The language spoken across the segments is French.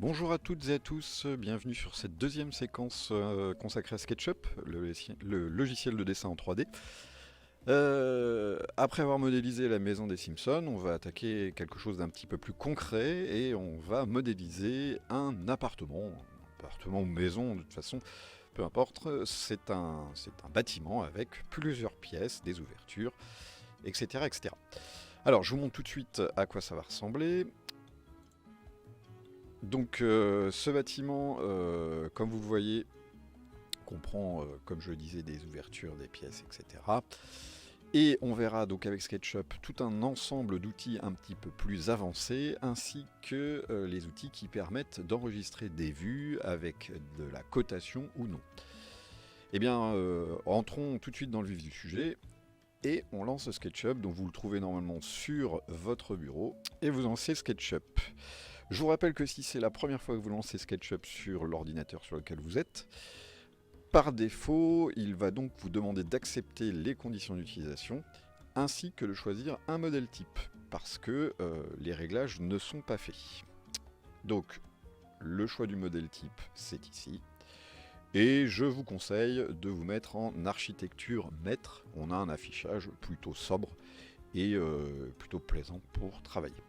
Bonjour à toutes et à tous, bienvenue sur cette deuxième séquence consacrée à SketchUp, le logiciel de dessin en 3D. Après avoir modélisé la maison des Simpsons, on va attaquer quelque chose d'un petit peu plus concret et on va modéliser un appartement ou maison de toute façon, peu importe, c'est un bâtiment avec plusieurs pièces, des ouvertures, etc., etc. Alors je vous montre tout de suite à quoi ça va ressembler. Donc ce bâtiment, comme vous le voyez, comprend, comme je le disais, des ouvertures, des pièces, etc. Et on verra donc avec SketchUp tout un ensemble d'outils un petit peu plus avancés, ainsi que les outils qui permettent d'enregistrer des vues avec de la cotation ou non. Eh bien, entrons tout de suite dans le vif du sujet. Et on lance SketchUp, donc vous le trouvez normalement sur votre bureau, et vous lancez SketchUp. Je vous rappelle que si c'est la première fois que vous lancez SketchUp sur l'ordinateur sur lequel vous êtes, par défaut, il va donc vous demander d'accepter les conditions d'utilisation, ainsi que de choisir un modèle type, parce que les réglages ne sont pas faits. Donc, le choix du modèle type, c'est ici. Et je vous conseille de vous mettre en architecture maître. On a un affichage plutôt sobre et plutôt plaisant pour travailler.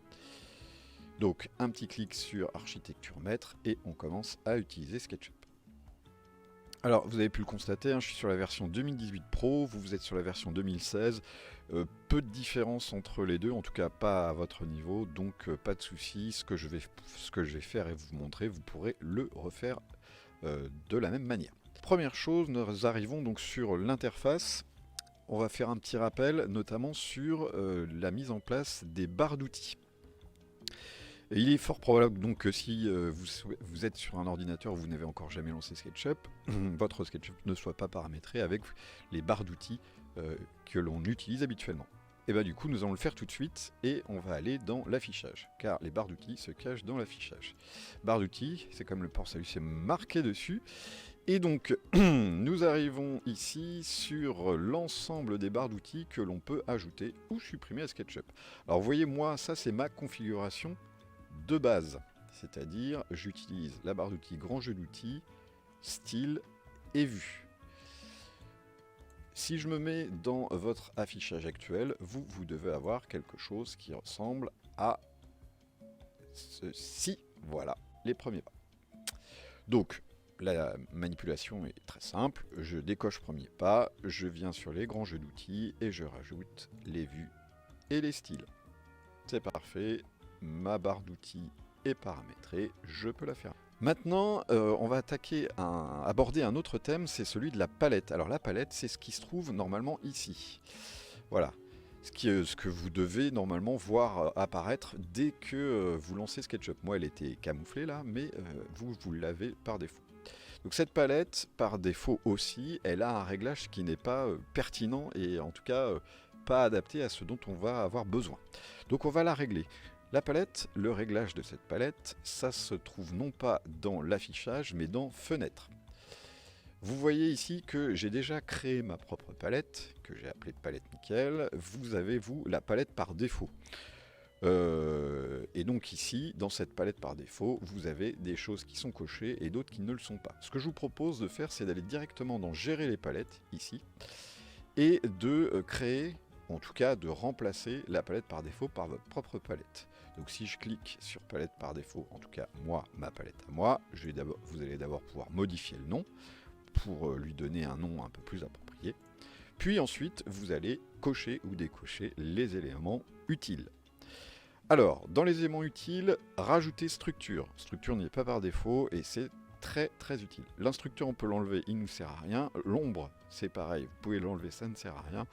Donc un petit clic sur architecture maître et on commence à utiliser SketchUp. Alors vous avez pu le constater, je suis sur la version 2018 Pro, vous êtes sur la version 2016. Peu de différence entre les deux, en tout cas pas à votre niveau, donc pas de souci. Ce que je vais faire et vous montrer, vous pourrez le refaire de la même manière. Première chose, nous arrivons donc sur l'interface. On va faire un petit rappel, notamment sur la mise en place des barres d'outils. Et il est fort probable donc que si vous êtes sur un ordinateur où vous n'avez encore jamais lancé SketchUp, votre SketchUp ne soit pas paramétré avec les barres d'outils que l'on utilise habituellement. Et bien du coup nous allons le faire tout de suite et on va aller dans l'affichage, car les barres d'outils se cachent dans l'affichage. Barre d'outils, c'est comme le port salut, c'est marqué dessus. Et donc nous arrivons ici sur l'ensemble des barres d'outils que l'on peut ajouter ou supprimer à SketchUp. Alors vous voyez, moi ça c'est ma configuration de base, c'est-à-dire j'utilise la barre d'outils grand jeu d'outils, style et vue. Si je me mets dans votre affichage actuel, vous devez avoir quelque chose qui ressemble à ceci. Voilà, les premiers pas. Donc, la manipulation est très simple. Je décoche premier pas, je viens sur les grands jeux d'outils et je rajoute les vues et les styles. C'est parfait, ma barre d'outils est paramétrée, je peux la faire. Maintenant, on va aborder un autre thème, c'est celui de la palette. Alors la palette, c'est ce qui se trouve normalement ici. Voilà, ce que vous devez normalement voir apparaître dès que vous lancez SketchUp. Moi, elle était camouflée là, mais vous l'avez par défaut. Donc cette palette, par défaut aussi, elle a un réglage qui n'est pas pertinent et en tout cas pas adapté à ce dont on va avoir besoin. Donc on va la régler. La palette, le réglage de cette palette, ça se trouve non pas dans l'affichage, mais dans Fenêtre. Vous voyez ici que j'ai déjà créé ma propre palette, que j'ai appelée palette nickel. Vous avez, vous, la palette par défaut. Et donc ici, dans cette palette par défaut, vous avez des choses qui sont cochées et d'autres qui ne le sont pas. Ce que je vous propose de faire, c'est d'aller directement dans Gérer les palettes, ici, et de créer, en tout cas de remplacer la palette par défaut par votre propre palette. Donc si je clique sur palette par défaut, en tout cas moi, ma palette à moi, vous allez d'abord pouvoir modifier le nom, pour lui donner un nom un peu plus approprié. Puis ensuite, vous allez cocher ou décocher les éléments utiles. Alors, dans les éléments utiles, rajouter structure. Structure n'y est pas par défaut et c'est très très utile. L'instructeur, on peut l'enlever, il ne nous sert à rien. L'ombre, c'est pareil, vous pouvez l'enlever, ça ne sert à rien.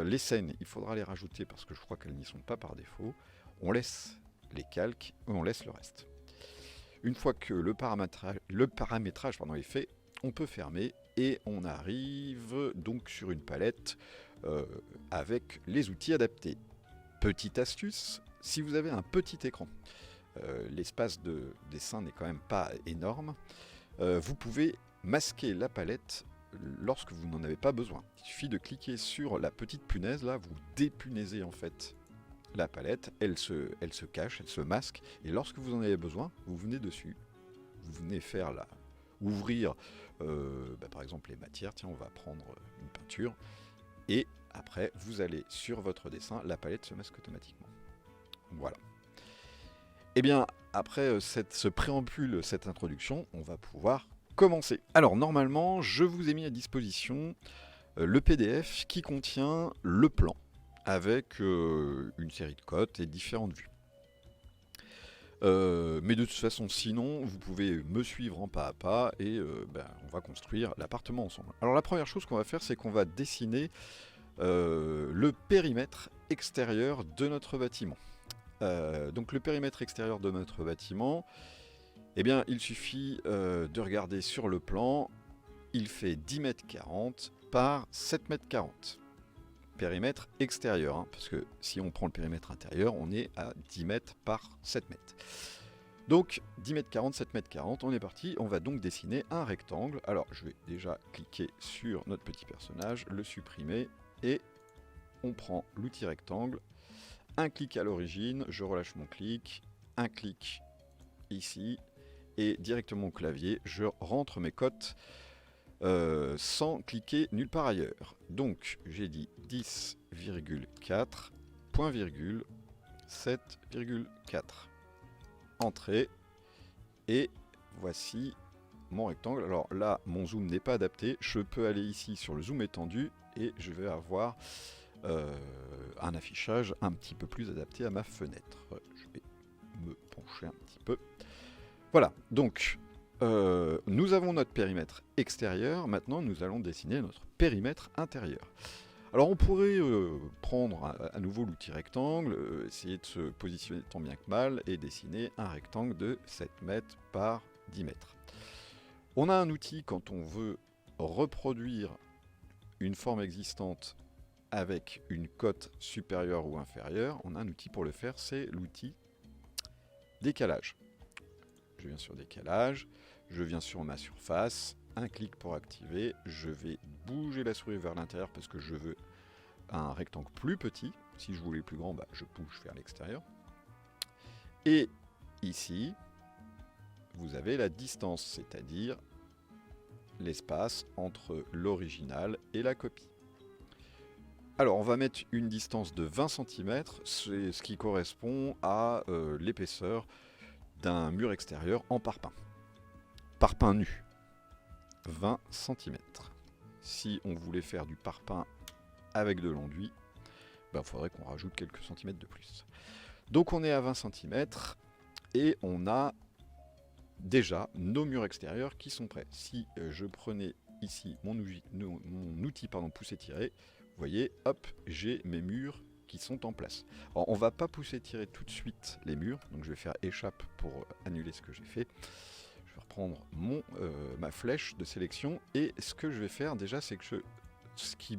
Les scènes, il faudra les rajouter parce que je crois qu'elles n'y sont pas par défaut. On laisse les calques et on laisse le reste. Une fois que le paramétrage est fait, on peut fermer et on arrive donc sur une palette avec les outils adaptés. Petite astuce, si vous avez un petit écran, l'espace de dessin n'est quand même pas énorme, vous pouvez masquer la palette lorsque vous n'en avez pas besoin. Il suffit de cliquer sur la petite punaise, là, vous dépunaisez en fait la palette, elle se cache, elle se masque, et lorsque vous en avez besoin, vous venez dessus, vous venez faire ouvrir par exemple les matières, tiens on va prendre une peinture, et après vous allez sur votre dessin, la palette se masque automatiquement. Voilà. Et bien après ce préambule, cette introduction, on va pouvoir commencer. Alors normalement, je vous ai mis à disposition le PDF qui contient le plan, avec une série de cotes et différentes vues. Mais de toute façon, sinon, vous pouvez me suivre en pas à pas et on va construire l'appartement ensemble. Alors la première chose qu'on va faire, c'est qu'on va dessiner le périmètre extérieur de notre bâtiment. Donc le périmètre extérieur de notre bâtiment, eh bien, il suffit de regarder sur le plan, il fait 10,40 m par 7,40 m. Périmètre extérieur, hein, parce que si on prend le périmètre intérieur, on est à 10 mètres par 7 mètres. Donc 10,40 m, 7,40 m, on est parti, on va donc dessiner un rectangle. Alors je vais déjà cliquer sur notre petit personnage, le supprimer, et on prend l'outil rectangle, un clic à l'origine, je relâche mon clic, un clic ici, et directement au clavier, je rentre mes cotes sans cliquer nulle part ailleurs. Donc j'ai dit 10,4, point virgule, 7,4. Entrée, et voici mon rectangle. Alors là, mon zoom n'est pas adapté, je peux aller ici sur le zoom étendu, et je vais avoir un affichage un petit peu plus adapté à ma fenêtre. Je vais me pencher un petit peu. Voilà, donc nous avons notre périmètre extérieur, maintenant nous allons dessiner notre périmètre intérieur. Alors on pourrait prendre à nouveau l'outil rectangle, essayer de se positionner tant bien que mal et dessiner un rectangle de 7 mètres par 10 mètres. On a un outil quand on veut reproduire une forme existante avec une cote supérieure ou inférieure, on a un outil pour le faire, c'est l'outil décalage. Je viens sur décalage, je viens sur ma surface, un clic pour activer, je vais bouger la souris vers l'intérieur parce que je veux un rectangle plus petit. Si je voulais plus grand, je bouge vers l'extérieur. Et ici, vous avez la distance, c'est-à-dire l'espace entre l'original et la copie. Alors, on va mettre une distance de 20 cm, c'est ce qui correspond à l'épaisseur d'un mur extérieur en parpaing. Parpaing nu, 20 cm. Si on voulait faire du parpaing avec de l'enduit, il faudrait qu'on rajoute quelques centimètres de plus. Donc on est à 20 cm et on a déjà nos murs extérieurs qui sont prêts. Si je prenais ici mon outil pousser-tirer, vous voyez, hop, j'ai mes murs qui sont en place. Alors, on va pas pousser-tirer tout de suite les murs, donc je vais faire échappe pour annuler ce que j'ai fait. Je vais reprendre ma flèche de sélection, et ce que je vais faire déjà, c'est que ce qui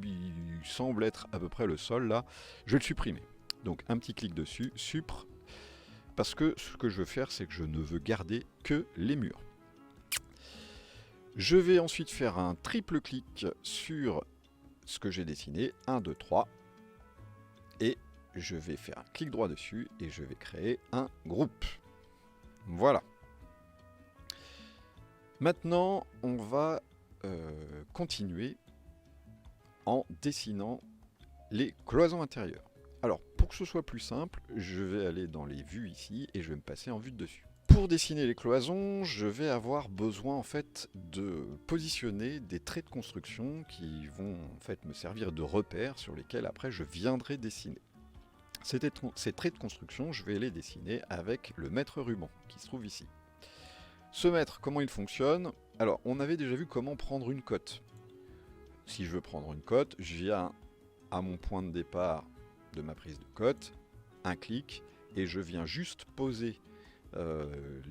semble être à peu près le sol là, je vais le supprimer. Donc un petit clic dessus, supr, parce que ce que je veux faire, c'est que je ne veux garder que les murs. Je vais ensuite faire un triple clic sur ce que j'ai dessiné, 1, 2, 3, et je vais faire un clic droit dessus et je vais créer un groupe. Voilà. Maintenant, on va continuer en dessinant les cloisons intérieures. Alors, pour que ce soit plus simple, je vais aller dans les vues ici et je vais me passer en vue de dessus. Pour dessiner les cloisons, je vais avoir besoin en fait de positionner des traits de construction qui vont en fait me servir de repères sur lesquels après je viendrai dessiner. Ces traits de construction, je vais les dessiner avec le mètre ruban qui se trouve ici. Ce mètre, comment il fonctionne? Alors, on avait déjà vu comment prendre une cote. Si je veux prendre une cote, je viens à mon point de départ de ma prise de cote, un clic, et je viens juste poser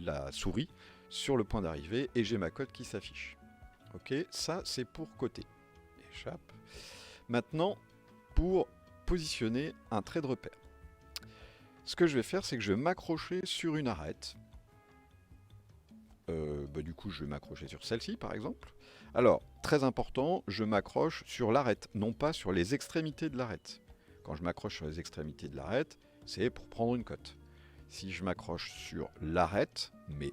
la souris sur le point d'arrivée et j'ai ma cote qui s'affiche. Ok, ça c'est pour coter. Échappe. Maintenant, pour positionner un trait de repère. Ce que je vais faire, c'est que je vais m'accrocher sur une arête. Du coup, je vais m'accrocher sur celle-ci, par exemple. Alors, très important, je m'accroche sur l'arête, non pas sur les extrémités de l'arête. Quand je m'accroche sur les extrémités de l'arête, c'est pour prendre une cote. Si je m'accroche sur l'arête, mais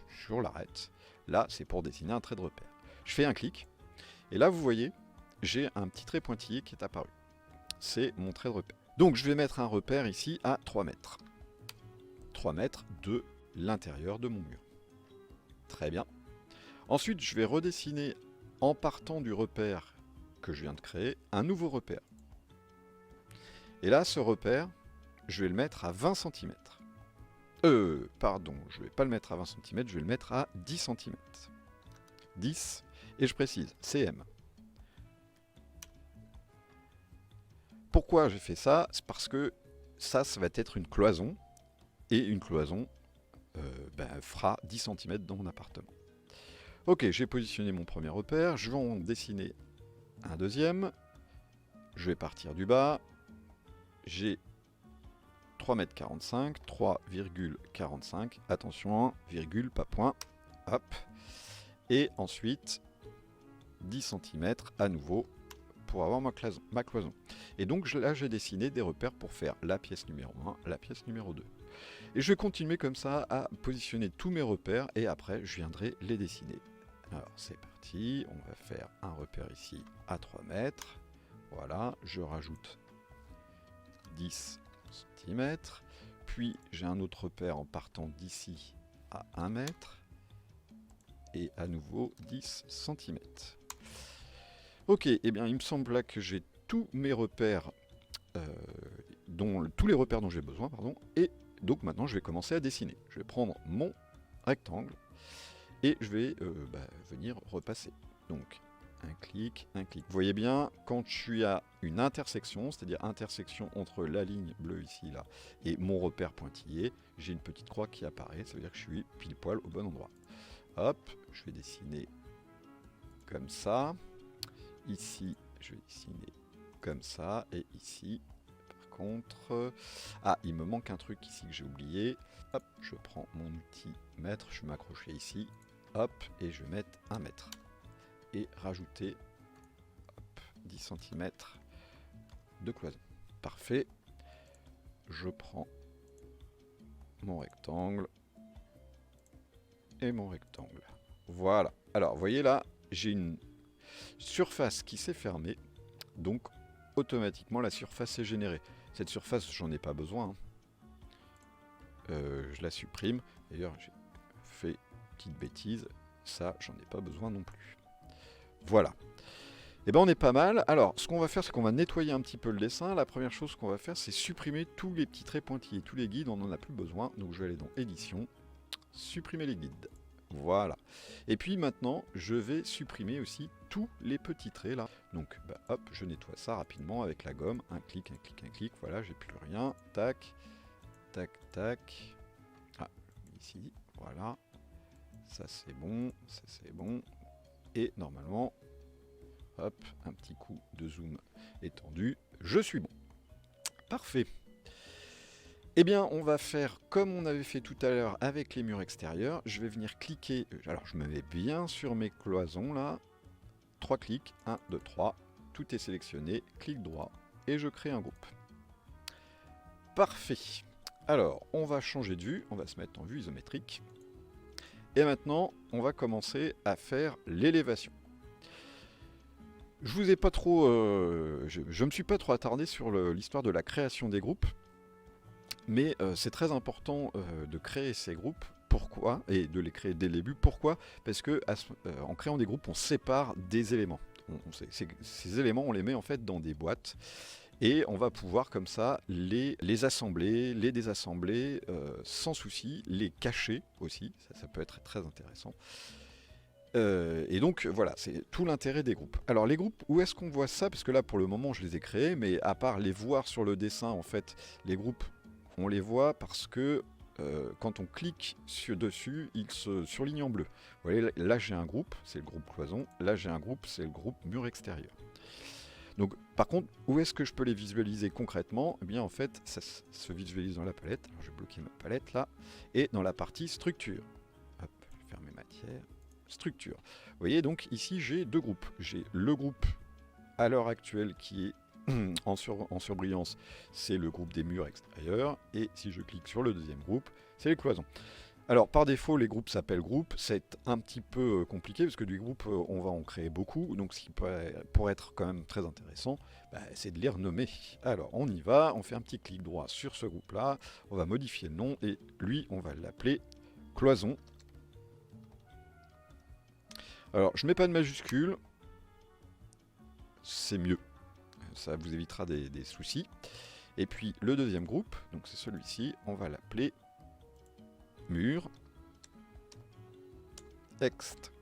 sur l'arête, là c'est pour dessiner un trait de repère. Je fais un clic, et là vous voyez, j'ai un petit trait pointillé qui est apparu. C'est mon trait de repère. Donc je vais mettre un repère ici à 3 mètres. 3 mètres de l'intérieur de mon mur. Très bien. Ensuite, je vais redessiner, en partant du repère que je viens de créer, un nouveau repère. Et là, ce repère, je vais le mettre à 20 cm. Pardon, je ne vais pas le mettre à 20 cm, je vais le mettre à 10 cm. 10, et je précise, cm. Pourquoi j'ai fait ça? C'est parce que ça va être une cloison, et une cloison fera 10 cm dans mon appartement. Ok, j'ai positionné mon premier repère, je vais en dessiner un deuxième, je vais partir du bas, j'ai 3,45 m, 3,45, attention, virgule, pas point, hop, et ensuite 10 cm à nouveau pour avoir ma cloison. Et donc là j'ai dessiné des repères pour faire la pièce numéro 1, la pièce numéro 2. Et je vais continuer comme ça à positionner tous mes repères et après je viendrai les dessiner. Alors c'est parti, on va faire un repère ici à 3 mètres. Voilà, je rajoute 10 cm. Puis j'ai un autre repère en partant d'ici à 1 mètre. Et à nouveau 10 cm. Ok, et bien il me semble là que j'ai tous mes repères, tous les repères dont j'ai besoin, pardon, et donc maintenant je vais commencer à dessiner. Je vais prendre mon rectangle et je vais venir repasser. Donc un clic, un clic. Vous voyez bien, quand je suis à une intersection, c'est-à-dire intersection entre la ligne bleue ici, là, et mon repère pointillé, j'ai une petite croix qui apparaît, ça veut dire que je suis pile poil au bon endroit. Hop, je vais dessiner comme ça. Ici, je vais dessiner comme ça, et ici, par contre... Ah, il me manque un truc ici que j'ai oublié. Hop, je prends mon outil mètre, je vais m'accrocher ici, hop, et je vais mettre 1 mètre. Et rajouter, hop, 10 cm de cloison. Parfait. Je prends mon rectangle, et mon rectangle. Voilà. Alors, vous voyez là, j'ai une surface qui s'est fermée, donc automatiquement la surface est générée. Cette surface, j'en ai pas besoin. Je la supprime. D'ailleurs, j'ai fait une petite bêtise. Ça, j'en ai pas besoin non plus. Voilà. Et ben on est pas mal. Alors, ce qu'on va faire, c'est qu'on va nettoyer un petit peu le dessin. La première chose qu'on va faire, c'est supprimer tous les petits traits pointillés, tous les guides, on n'en a plus besoin. Donc je vais aller dans Édition, supprimer les guides. Voilà. Et puis maintenant, je vais supprimer aussi tous les petits traits là. Donc hop, je nettoie ça rapidement avec la gomme. Un clic, un clic, un clic. Voilà, j'ai plus rien. Tac, tac, tac. Ah, ici, voilà. Ça c'est bon, ça c'est bon. Et normalement, hop, un petit coup de zoom étendu. Je suis bon. Parfait. Eh bien, on va faire comme on avait fait tout à l'heure avec les murs extérieurs. Je vais venir cliquer. Alors, je me mets bien sur mes cloisons là. 3 clics. 1, 2, 3. Tout est sélectionné. Clic droit. Et je crée un groupe. Parfait. Alors, on va changer de vue. On va se mettre en vue isométrique. Et maintenant, on va commencer à faire l'élévation. Je vous ai pas trop... je me suis pas trop attardé sur l'histoire de la création des groupes. Mais c'est très important de créer ces groupes. Pourquoi? Et de les créer dès le début. Pourquoi? Parce que en créant des groupes, on sépare des éléments. Ces éléments, on les met en fait dans des boîtes. Et on va pouvoir comme ça les assembler, les désassembler sans souci, les cacher aussi. Ça peut être très intéressant. Et donc voilà, c'est tout l'intérêt des groupes. Alors les groupes, où est-ce qu'on voit ça? Parce que là pour le moment je les ai créés, mais à part les voir sur le dessin, en fait, les groupes, on les voit parce que quand on clique dessus, ils se surlignent en bleu. Vous voyez, là j'ai un groupe, c'est le groupe cloison. Là j'ai un groupe, c'est le groupe mur extérieur. Donc par contre, où est-ce que je peux les visualiser concrètement? Eh bien en fait, ça se visualise dans la palette. Alors je vais bloquer ma palette là. Et dans la partie structure. Hop, je vais fermer matière. Structure. Vous voyez, donc ici j'ai deux groupes. J'ai le groupe à l'heure actuelle qui est en surbrillance, c'est le groupe des murs extérieurs. Et si je clique sur le deuxième groupe, c'est les cloisons. Alors par défaut les groupes s'appellent groupes, c'est un petit peu compliqué parce que du groupe on va en créer beaucoup, donc ce qui pourrait être quand même très intéressant, c'est de les renommer. Alors on y va, on fait un petit clic droit sur ce groupe là, on va modifier le nom et lui on va l'appeler cloison. Alors je mets pas de majuscule, c'est mieux, ça vous évitera des soucis. Et puis le deuxième groupe, donc c'est celui-ci, on va l'appeler mur ext.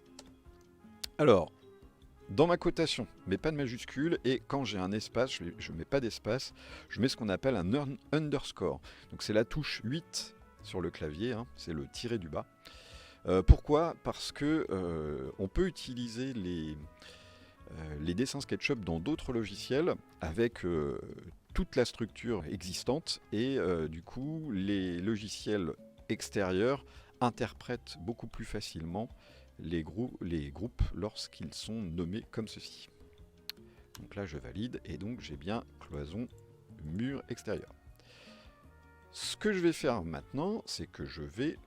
Alors, dans ma cotation, je mets pas de majuscule et quand j'ai un espace, je mets pas d'espace, je mets ce qu'on appelle un underscore. Donc c'est la touche 8 sur le clavier, hein, c'est le tiré du bas. Pourquoi? Parce que on peut utiliser les dessins SketchUp dans d'autres logiciels avec toute la structure existante et du coup les logiciels extérieurs interprètent beaucoup plus facilement les groupes lorsqu'ils sont nommés comme ceci. Donc là je valide et donc j'ai bien cloison mur extérieur. Ce que je vais faire maintenant, c'est que je vais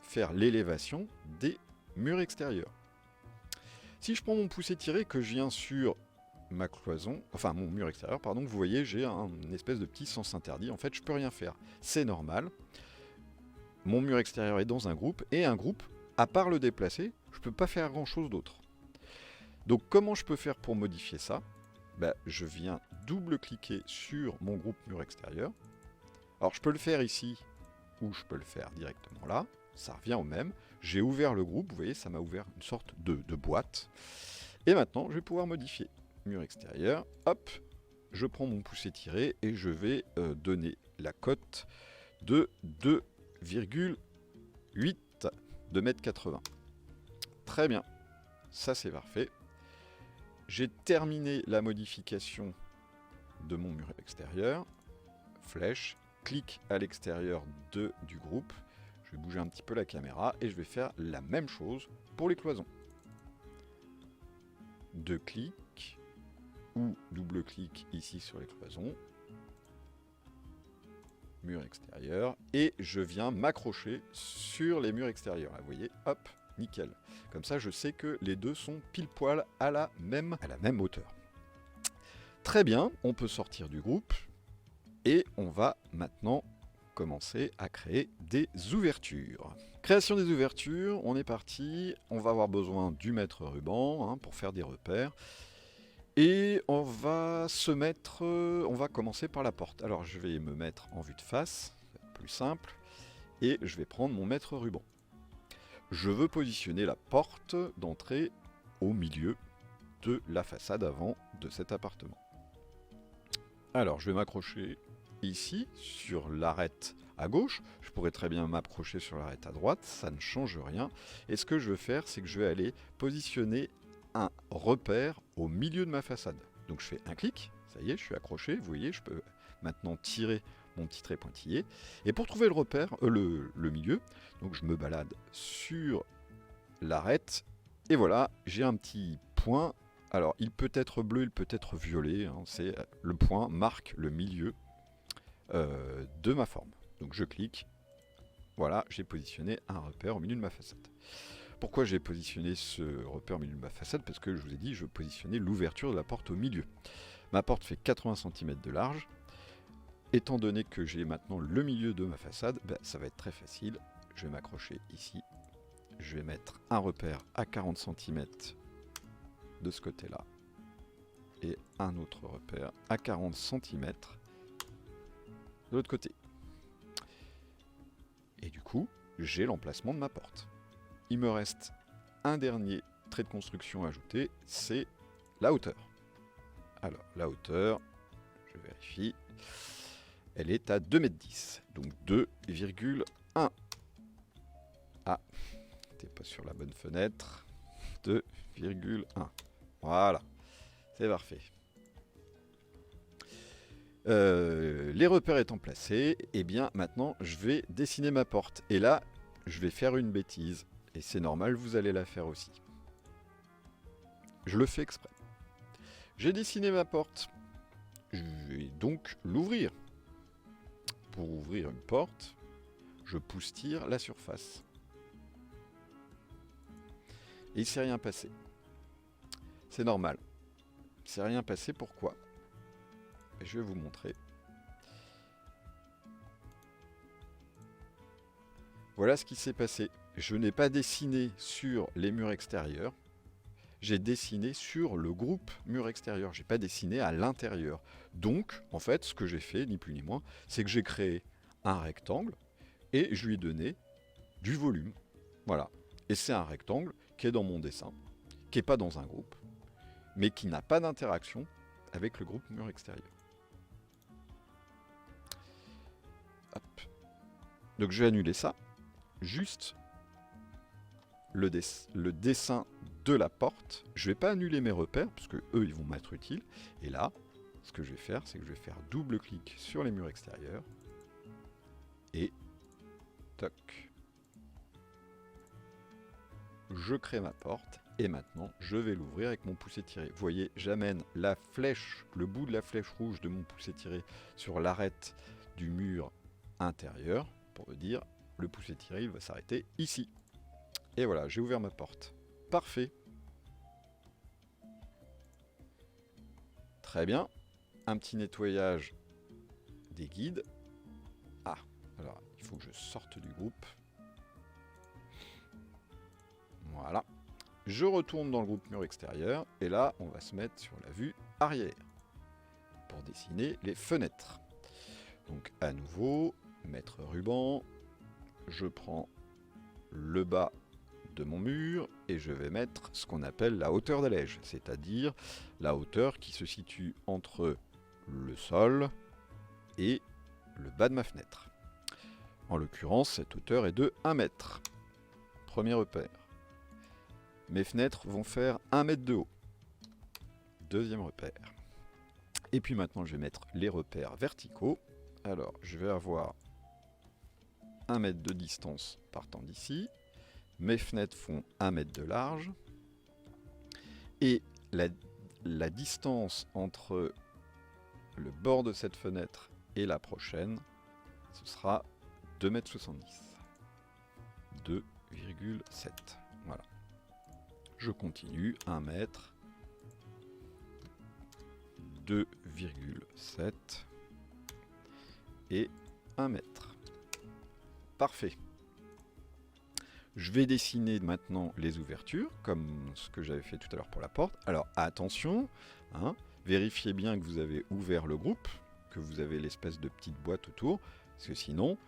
faire l'élévation des murs extérieurs. Si je prends mon pouce étiré que je viens sur ma cloison, enfin mon mur extérieur, pardon, vous voyez j'ai une espèce de petit sens interdit. En fait je peux rien faire, c'est normal. Mon mur extérieur est dans un groupe, et un groupe, à part le déplacer, je ne peux pas faire grand chose d'autre. Donc comment je peux faire pour modifier ça? Je viens double-cliquer sur mon groupe mur extérieur. Alors je peux le faire ici, ou je peux le faire directement là, ça revient au même. J'ai ouvert le groupe, vous voyez, ça m'a ouvert une sorte de boîte. Et maintenant, je vais pouvoir modifier. Mur extérieur, hop, je prends mon pouce étiré, et je vais donner la cote de 2,8 de mètre 80. Très bien, ça c'est parfait. J'ai terminé la modification de mon mur extérieur. Flèche, clic à l'extérieur du groupe. Je vais bouger un petit peu la caméra et je vais faire la même chose pour les cloisons. Deux clics ou double clic ici sur les cloisons. Mur extérieur, et je viens m'accrocher sur les murs extérieurs. Là, vous voyez, hop, nickel. Comme ça, je sais que les deux sont pile poil à la même hauteur. Très bien, on peut sortir du groupe, et on va maintenant commencer à créer des ouvertures. Création des ouvertures, on est parti. On va avoir besoin du mètre ruban hein, pour faire des repères. Et on va commencer par la porte. Alors je vais me mettre en vue de face, plus simple, et je vais prendre mon mètre ruban. Je veux positionner la porte d'entrée au milieu de la façade avant de cet appartement. Alors je vais m'accrocher ici sur l'arête à gauche, je pourrais très bien m'approcher sur l'arête à droite, ça ne change rien. Et ce que je veux faire, c'est que je vais aller positionner un repère au milieu de ma façade. Donc je fais un clic, ça y est, je suis accroché, vous voyez, je peux maintenant tirer mon petit trait pointillé. Et pour trouver le repère, le milieu, donc je me balade sur l'arête, et voilà, j'ai un petit point. Alors il peut être bleu, il peut être violet, hein, c'est le point marque le milieu de ma forme. Donc je clique, voilà, j'ai positionné un repère au milieu de ma façade. Pourquoi j'ai positionné ce repère au milieu de ma façade? Parce que je vous ai dit, je veux positionner l'ouverture de la porte au milieu. Ma porte fait 80 cm de large. Étant donné que j'ai maintenant le milieu de ma façade, ça va être très facile. Je vais m'accrocher ici. Je vais mettre un repère à 40 cm de ce côté-là. Et un autre repère à 40 cm de l'autre côté. Et du coup, j'ai l'emplacement de ma porte. Il me reste un dernier trait de construction à ajouter, c'est la hauteur. Alors, la hauteur, je vérifie, elle est à 2,10 m, donc 2,1. Ah, t'es pas sur la bonne fenêtre. 2,1. Voilà, c'est parfait. Les repères étant placés, et bien maintenant je vais dessiner ma porte. Et là, je vais faire une bêtise. Et c'est normal, vous allez la faire aussi. Je le fais exprès. J'ai dessiné ma porte. Je donc l'ouvrir. Pour ouvrir une porte, je pousse-tire la surface. Et il ne s'est rien passé. C'est normal. Il ne s'est rien passé, pourquoi? Je vais vous montrer. Voilà ce qui s'est passé. Je n'ai pas dessiné sur les murs extérieurs. J'ai dessiné sur le groupe mur extérieur. J'ai pas dessiné à l'intérieur. Donc, en fait, ce que j'ai fait, ni plus ni moins, c'est que j'ai créé un rectangle et je lui ai donné du volume. Voilà. Et c'est un rectangle qui est dans mon dessin, qui n'est pas dans un groupe, mais qui n'a pas d'interaction avec le groupe mur extérieur. Hop. Donc je vais annuler ça. Juste le dessin de la porte. Je ne vais pas annuler mes repères, parce que eux, ils vont m'être utiles. Et là, ce que je vais faire, c'est que je vais faire double-clic sur les murs extérieurs. Et toc. Je crée ma porte. Et maintenant, je vais l'ouvrir avec mon pouce étiré. Vous voyez, j'amène la flèche, le bout de la flèche rouge de mon pouce étiré sur l'arête du mur intérieur. Pour me dire, le pouce étiré, il va s'arrêter ici. Et voilà, j'ai ouvert ma porte. Parfait. Très bien. Un petit nettoyage des guides. Ah, alors il faut que je sorte du groupe. Voilà. Je retourne dans le groupe mur extérieur. Et là, on va se mettre sur la vue arrière. Pour dessiner les fenêtres. Donc à nouveau, mettre ruban. Je prends le bas de mon mur et je vais mettre ce qu'on appelle la hauteur d'allège, c'est-à-dire la hauteur qui se situe entre le sol et le bas de ma fenêtre. En l'occurrence, cette hauteur est de 1 mètre. Premier repère. Mes fenêtres vont faire 1 mètre de haut. Deuxième repère. Et puis maintenant, je vais mettre les repères verticaux. Alors, je vais avoir 1 mètre de distance partant d'ici. Mes fenêtres font 1 mètre de large. Et la distance entre le bord de cette fenêtre et la prochaine, ce sera 2,70 m. 2,7. Voilà. Je continue. 1 mètre. 2,7. Et 1 mètre. Parfait. Je vais dessiner maintenant les ouvertures, comme ce que j'avais fait tout à l'heure pour la porte. Alors attention, hein, vérifiez bien que vous avez ouvert le groupe, que vous avez l'espèce de petite boîte autour, parce que sinon,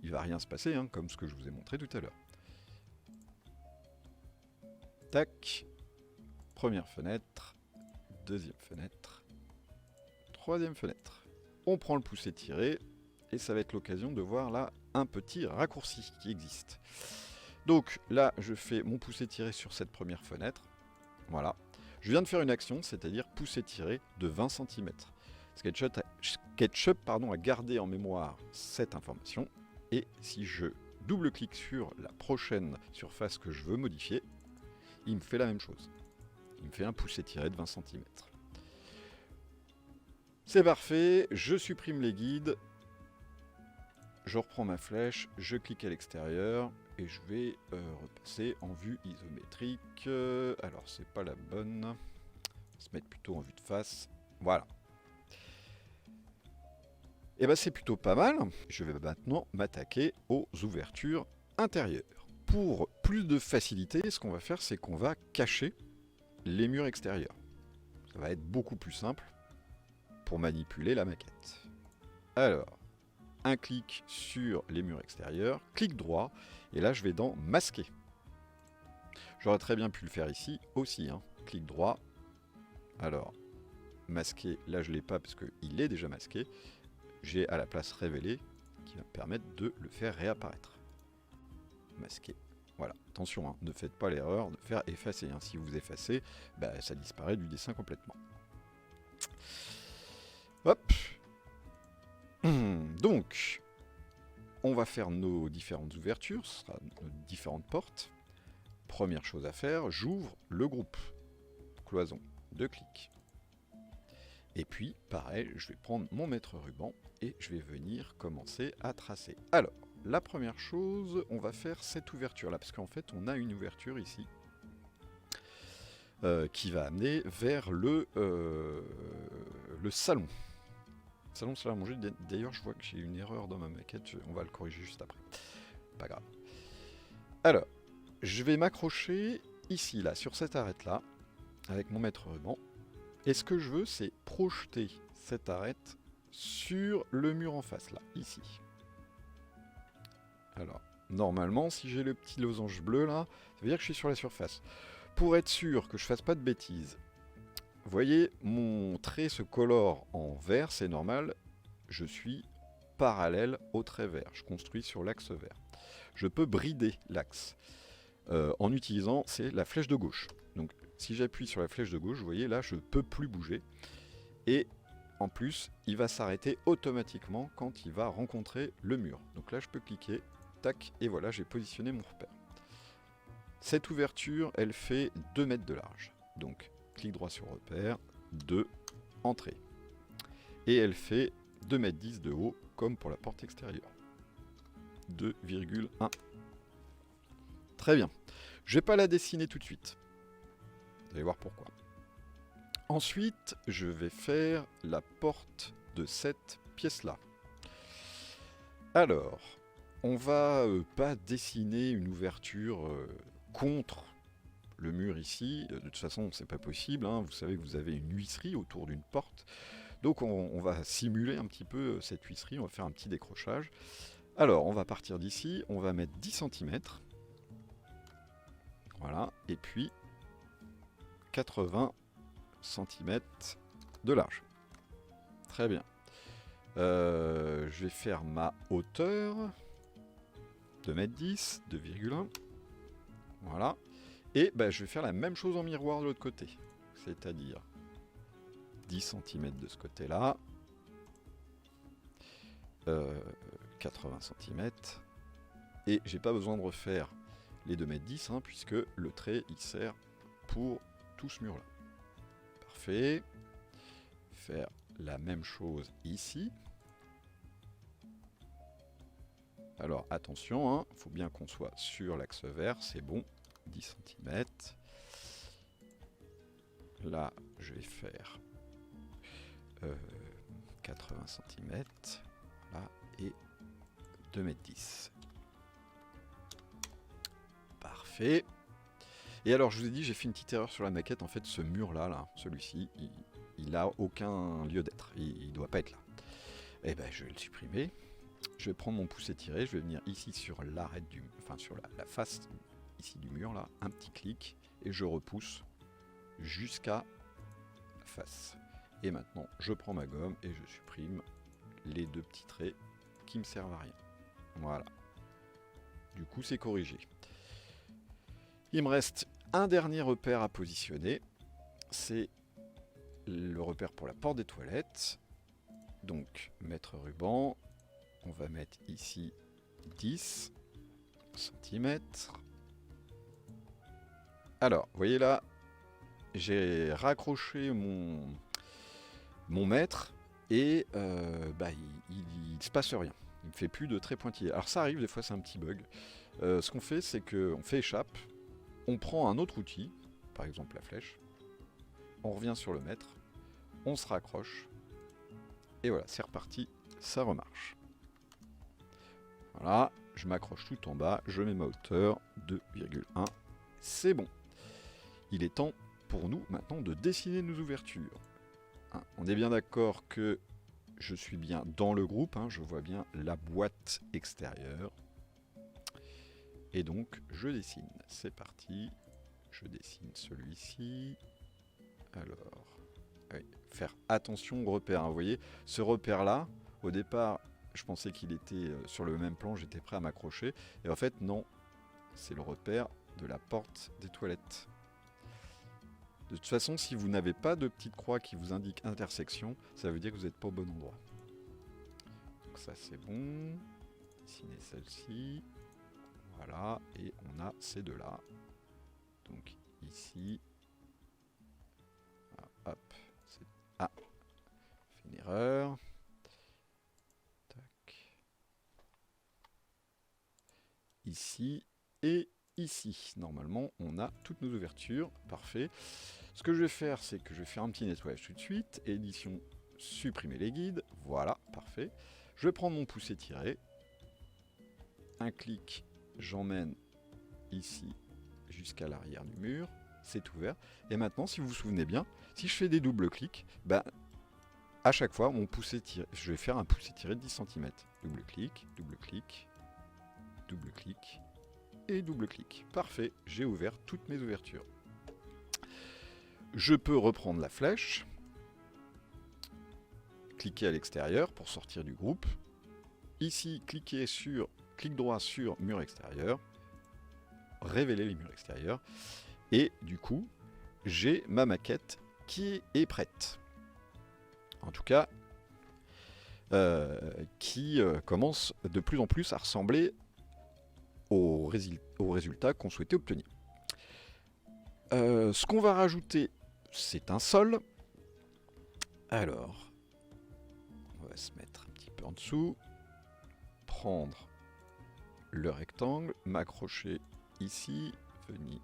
il ne va rien se passer, hein, comme ce que je vous ai montré tout à l'heure. Tac, première fenêtre, deuxième fenêtre, troisième fenêtre. On prend le pouce étiré, et ça va être l'occasion de voir là un petit raccourci qui existe. Donc là, je fais mon pouce étiré sur cette première fenêtre. Voilà. Je viens de faire une action, c'est-à-dire pouce étiré de 20 cm. SketchUp a gardé en mémoire cette information. Et si je double-clique sur la prochaine surface que je veux modifier, il me fait la même chose. Il me fait un pouce étiré de 20 cm. C'est parfait, je supprime les guides. Je reprends ma flèche, je clique à l'extérieur et je vais repasser en vue isométrique. Alors c'est pas la bonne. On va se mettre plutôt en vue de face. Voilà. Et c'est plutôt pas mal. Je vais maintenant m'attaquer aux ouvertures intérieures. Pour plus de facilité, ce qu'on va faire, c'est qu'on va cacher les murs extérieurs. Ça va être beaucoup plus simple pour manipuler la maquette. Alors, un clic sur les murs extérieurs, clic droit, et là je vais dans masquer. J'aurais très bien pu le faire ici aussi, hein. Clic droit, alors masquer, là je ne l'ai pas parce qu'il est déjà masqué, j'ai à la place révéler qui va me permettre de le faire réapparaître. Masquer, voilà, attention, hein, ne faites pas l'erreur de faire effacer, hein. Si vous effacez, ça disparaît du dessin complètement. Hop. Donc, on va faire nos différentes ouvertures, ce sera nos différentes portes. Première chose à faire, j'ouvre le groupe. Cloison, 2 clics. Et puis, pareil, je vais prendre mon mètre ruban et je vais venir commencer à tracer. Alors, la première chose, on va faire cette ouverture-là, parce qu'en fait, on a une ouverture ici qui va amener vers le salon. Salon salle à manger. D'ailleurs, je vois que j'ai une erreur dans ma maquette, on va le corriger juste après. Pas grave. Alors, je vais m'accrocher ici, là, sur cette arête-là, avec mon mètre ruban. Et ce que je veux, c'est projeter cette arête sur le mur en face, là, ici. Alors, normalement, si j'ai le petit losange bleu, là, ça veut dire que je suis sur la surface. Pour être sûr que je fasse pas de bêtises, vous voyez, mon trait se colore en vert, c'est normal, je suis parallèle au trait vert, je construis sur l'axe vert. Je peux brider l'axe en utilisant, c'est la flèche de gauche. Donc si j'appuie sur la flèche de gauche, vous voyez là, je ne peux plus bouger. Et en plus, il va s'arrêter automatiquement quand il va rencontrer le mur. Donc là, je peux cliquer, tac, et voilà, j'ai positionné mon repère. Cette ouverture, elle fait 2 mètres de large. Donc, clic droit sur repère, 2, entrée. Et elle fait 2,10 m de haut, comme pour la porte extérieure. 2,1. Très bien. Je ne vais pas la dessiner tout de suite. Vous allez voir pourquoi. Ensuite, je vais faire la porte de cette pièce-là. Alors, on va pas dessiner une ouverture contre le mur ici. De toute façon, c'est pas possible. Hein. Vous savez que vous avez une huisserie autour d'une porte. Donc on va simuler un petit peu cette huisserie. On va faire un petit décrochage. Alors, on va partir d'ici. On va mettre 10 cm. Voilà. Et puis 80 cm de large. Très bien. Je vais faire ma hauteur. 2,10 m, 2,1. Voilà. Et ben, je vais faire la même chose en miroir de l'autre côté. C'est-à-dire 10 cm de ce côté-là. 80 cm. Et j'ai pas besoin de refaire les 2,10 m, hein, puisque le trait il sert pour tout ce mur-là. Parfait. Faire la même chose ici. Alors attention, il faut bien qu'on soit sur l'axe vert, c'est bon. 10 cm. Là, je vais faire 80 cm. Là, et 2,10 m. Parfait. Et alors, je vous ai dit, j'ai fait une petite erreur sur la maquette. En fait, ce mur-là, là, celui-ci, il n'a aucun lieu d'être. Il ne doit pas être là. Eh ben, je vais le supprimer. Je vais prendre mon pouce étiré. Je vais venir ici sur l'arête du... Enfin, sur la face ici du mur, là. Un petit clic. Et je repousse jusqu'à la face. Et maintenant, je prends ma gomme et je supprime les 2 petits traits qui me servent à rien. Voilà. Du coup, c'est corrigé. Il me reste un dernier repère à positionner. C'est le repère pour la porte des toilettes. Donc, mettre ruban. On va mettre ici 10 cm. Alors, vous voyez là, j'ai raccroché mon mètre et il se passe rien. Il ne me fait plus de traits pointillés. Alors ça arrive, des fois c'est un petit bug. Ce qu'on fait, c'est qu'on fait échappe, on prend un autre outil, par exemple la flèche, on revient sur le mètre, on se raccroche, et voilà, c'est reparti, ça remarche. Voilà, je m'accroche tout en bas, je mets ma hauteur, 2,1, c'est bon. Il est temps pour nous maintenant de dessiner nos ouvertures. Hein, on est bien d'accord que je suis bien dans le groupe, hein, je vois bien la boîte extérieure. Et donc je dessine, c'est parti, je dessine celui-ci. Alors, oui, faire attention au repère, hein, vous voyez, ce repère-là, au départ, je pensais qu'il était sur le même plan, j'étais prêt à m'accrocher, et en fait non, c'est le repère de la porte des toilettes. De toute façon, si vous n'avez pas de petite croix qui vous indique intersection, ça veut dire que vous n'êtes pas au bon endroit. Donc ça c'est bon. Dessiner celle-ci. Voilà. Et on a ces deux-là. Donc ici. Ah, hop. Ah. une erreur. Tac. Ici et ici. Normalement, on a toutes nos ouvertures. Parfait. Ce que je vais faire, c'est que je vais faire un petit nettoyage tout de suite. Édition, supprimer les guides. Voilà, parfait. Je vais prendre mon pouce étiré. Un clic, j'emmène ici jusqu'à l'arrière du mur. C'est ouvert. Et maintenant, si vous vous souvenez bien, si je fais des doubles clics, ben, à chaque fois, mon pouce étiré, je vais faire un pouce étiré de 10 cm. Double clic, double clic, double clic et double clic. Parfait, j'ai ouvert toutes mes ouvertures. Je peux reprendre la flèche, cliquer à l'extérieur pour sortir du groupe. Ici, clic droit sur mur extérieur, révéler les murs extérieurs. Et du coup, j'ai ma maquette qui est prête. En tout cas, qui commence de plus en plus à ressembler au résultat qu'on souhaitait obtenir. Ce qu'on va rajouter, c'est un sol. Alors, on va se mettre un petit peu en dessous. Prendre le rectangle, m'accrocher ici, venir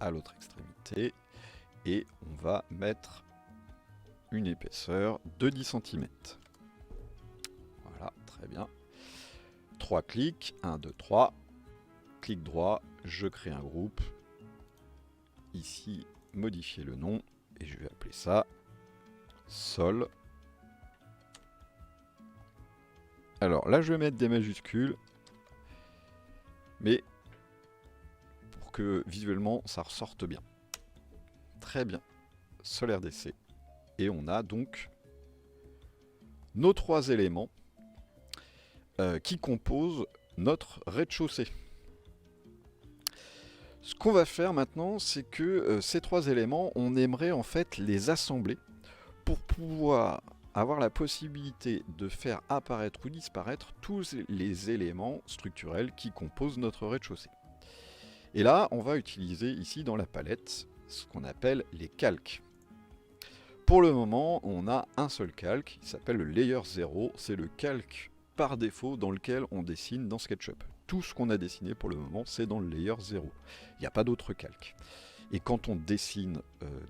à l'autre extrémité. Et on va mettre une épaisseur de 10 cm. Voilà, très bien. 3 clics, 1, 2, 3. Clic droit, je crée un groupe. Ici, modifier le nom. Et je vais appeler ça sol. Alors là, je vais mettre des majuscules. Mais pour que visuellement, ça ressorte bien. Très bien. Sol RDC. Et on a donc nos 3 éléments qui composent notre rez-de-chaussée. Ce qu'on va faire maintenant, c'est que ces 3 éléments, on aimerait en fait les assembler pour pouvoir avoir la possibilité de faire apparaître ou disparaître tous les éléments structurels qui composent notre rez-de-chaussée. Et là, on va utiliser ici dans la palette ce qu'on appelle les calques. Pour le moment, on a un seul calque, il s'appelle le Layer 0, c'est le calque par défaut dans lequel on dessine dans SketchUp. Tout ce qu'on a dessiné pour le moment, c'est dans le Layer 0. Il n'y a pas d'autre calque. Et quand on dessine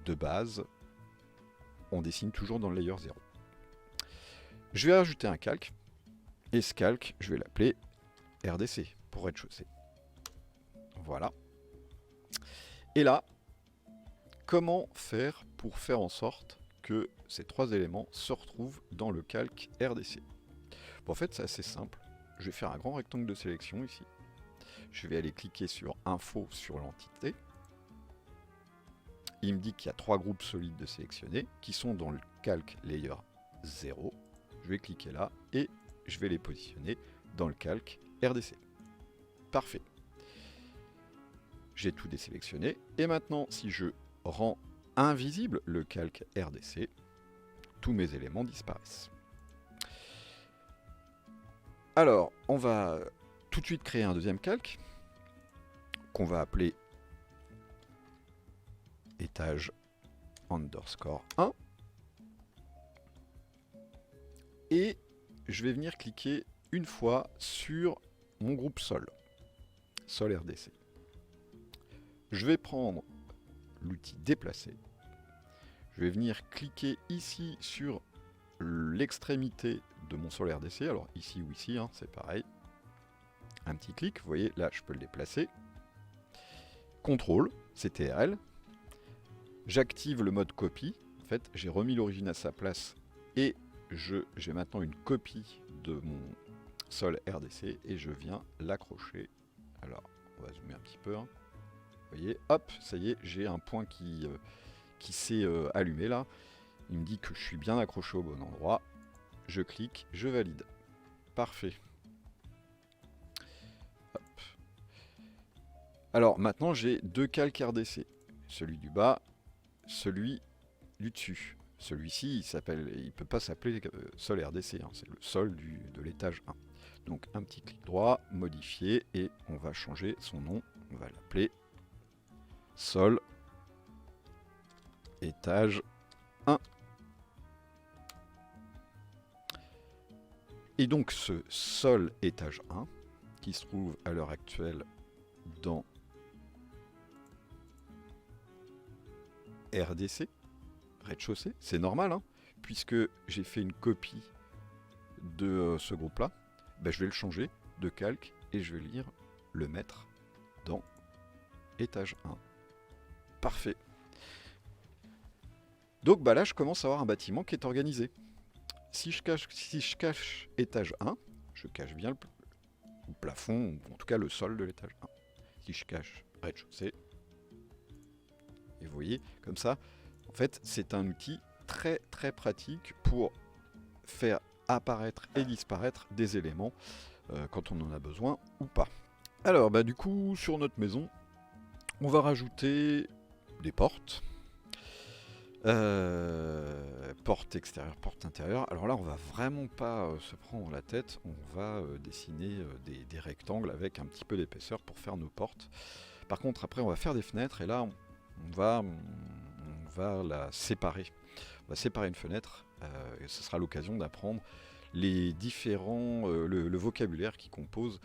de base, on dessine toujours dans le Layer 0. Je vais ajouter un calque, et ce calque, je vais l'appeler RDC, pour rez-de-chaussée. Voilà. Et là, comment faire pour faire en sorte que ces 3 éléments se retrouvent dans le calque RDC? Bon, en fait, c'est assez simple. Je vais faire un grand rectangle de sélection ici. Je vais aller cliquer sur Info sur l'entité. Il me dit qu'il y a 3 groupes solides de sélectionnés qui sont dans le calque Layer 0. Je vais cliquer là et je vais les positionner dans le calque RDC. Parfait. J'ai tout désélectionné. Et maintenant, si je rends invisible le calque RDC, tous mes éléments disparaissent. Alors, on va tout de suite créer un deuxième calque qu'on va appeler étage underscore 1. Et je vais venir cliquer une fois sur mon groupe sol, sol RDC. Je vais prendre l'outil déplacer. Je vais venir cliquer ici sur l'extrémité de mon sol RDC. Alors ici ou ici, hein, c'est pareil. Un petit clic, vous voyez, là je peux le déplacer. CTRL, CTRL. J'active le mode copie. En fait, j'ai remis l'origine à sa place et j'ai maintenant une copie de mon sol RDC et je viens l'accrocher. Alors, on va zoomer un petit peu. Hein. Vous voyez, hop, ça y est, j'ai un point qui s'est allumé là. Il me dit que je suis bien accroché au bon endroit. Je clique, je valide. Parfait. Hop. Alors maintenant j'ai 2 calques RDC. Celui du bas, celui du dessus. Celui-ci, il ne peut pas s'appeler sol RDC, hein, c'est le sol de l'étage 1. Donc un petit clic droit, modifier, et on va changer son nom. On va l'appeler sol étage 1. Et donc ce sol étage 1, qui se trouve à l'heure actuelle dans RDC, rez-de-chaussée, c'est normal, hein, puisque j'ai fait une copie de ce groupe-là, ben, je vais le changer de calque et je vais le mettre dans étage 1. Parfait. Donc bah là, je commence à avoir un bâtiment qui est organisé. Si je cache étage 1, je cache bien le plafond, ou en tout cas le sol de l'étage 1. Si je cache rez-de-chaussée, et vous voyez, comme ça, en fait, c'est un outil très très pratique pour faire apparaître et disparaître des éléments quand on en a besoin ou pas. Alors, bah du coup, sur notre maison, on va rajouter des portes. Porte extérieure, porte intérieure. Alors là, on va vraiment pas se prendre la tête. On va dessiner des rectangles avec un petit peu d'épaisseur pour faire nos portes. Par contre, après, on va faire des fenêtres et là, on va la séparer. On va séparer une fenêtre et ce sera l'occasion d'apprendre les différents, le vocabulaire qui compose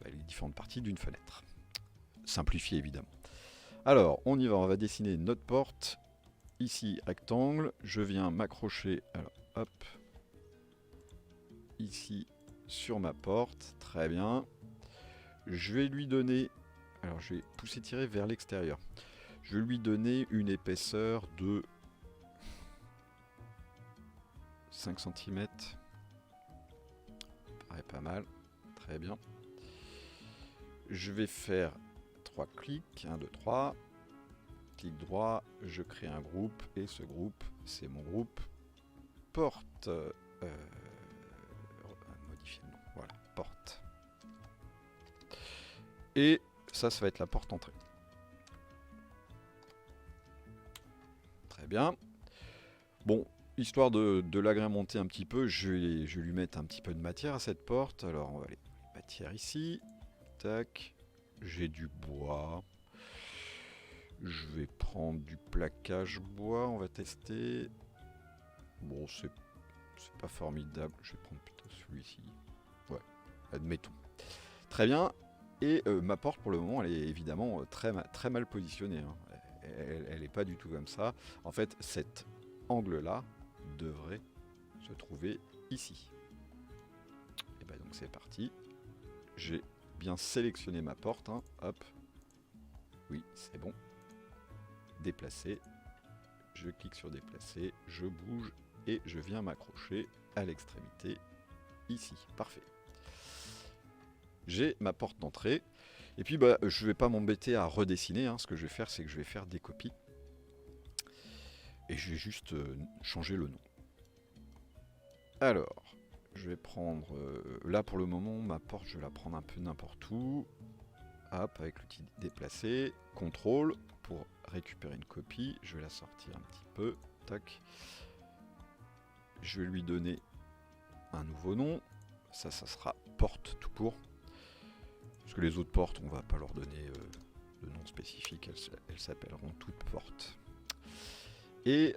les différentes parties d'une fenêtre. Simplifié évidemment. Alors, on y va, on va dessiner notre porte. Ici, rectangle, je viens m'accrocher, alors hop, ici sur ma porte, très bien. Je vais lui donner, alors je vais pousser tirer vers l'extérieur. Je vais lui donner une épaisseur de 5 cm. Paraît pas mal, très bien. Je vais faire 3 clics, 1, 2, 3. Clic droit, je crée un groupe et ce groupe, c'est mon groupe porte. Modifier le nom, voilà, porte. Et ça va être la porte entrée. Très bien. Bon, histoire de l'agrémenter un petit peu, je vais lui mettre un petit peu de matière à cette porte. Alors, on va aller matière ici. Tac. J'ai du bois. Je vais prendre du plaquage bois, on va tester. Bon, c'est pas formidable. Je vais prendre plutôt celui-ci. Ouais, admettons. Très bien. Et ma porte, pour le moment, elle est évidemment très mal positionnée. Hein. Elle n'est pas du tout comme ça. En fait, cet angle-là devrait se trouver ici. Et bien donc c'est parti. J'ai bien sélectionné ma porte. Hein. Hop. Oui, c'est bon. Déplacer, je clique sur déplacer, je bouge et je viens m'accrocher à l'extrémité ici. Parfait. J'ai ma porte d'entrée et puis bah, je vais pas m'embêter à redessiner. Hein. Ce que je vais faire, c'est que je vais faire des copies et je vais juste changer le nom. Alors, je vais prendre là pour le moment ma porte, je vais la prendre un peu n'importe où. Hop, avec l'outil déplacer, contrôle pour récupérer une copie, je vais la sortir un petit peu, tac. Je vais lui donner un nouveau nom, ça sera porte tout court. Parce que les autres portes, on va pas leur donner de nom spécifique, elles s'appelleront toutes portes. Et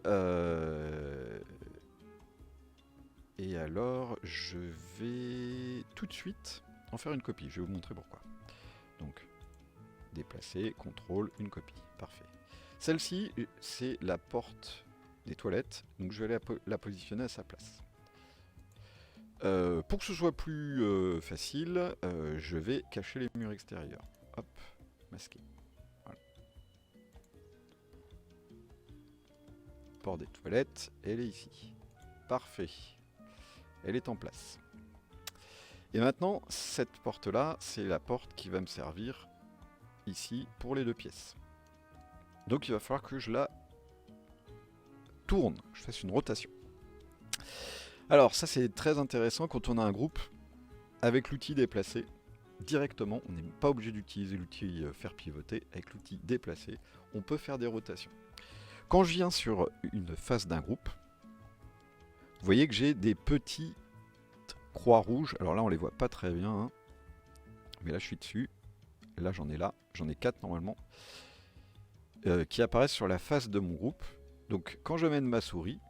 alors, je vais tout de suite en faire une copie, je vais vous montrer pourquoi. Donc, déplacer, contrôle, une copie. Parfait. Celle-ci, c'est la porte des toilettes, donc je vais la positionner à sa place. Pour que ce soit plus facile, je vais cacher les murs extérieurs. Hop, masquer. Voilà. Porte des toilettes, elle est ici. Parfait. Elle est en place. Et maintenant, cette porte-là, c'est la porte qui va me servir ici pour les deux pièces. Donc il va falloir que je la tourne, je fasse une rotation. Alors ça c'est très intéressant quand on a un groupe avec l'outil déplacer directement, on n'est pas obligé d'utiliser l'outil faire pivoter, avec l'outil déplacer, on peut faire des rotations. Quand je viens sur une face d'un groupe, vous voyez que j'ai des petites croix rouges, alors là on les voit pas très bien, hein. Mais là je suis dessus, là j'en ai 4 normalement, qui apparaissent sur la face de mon groupe. Donc quand je mène ma souris,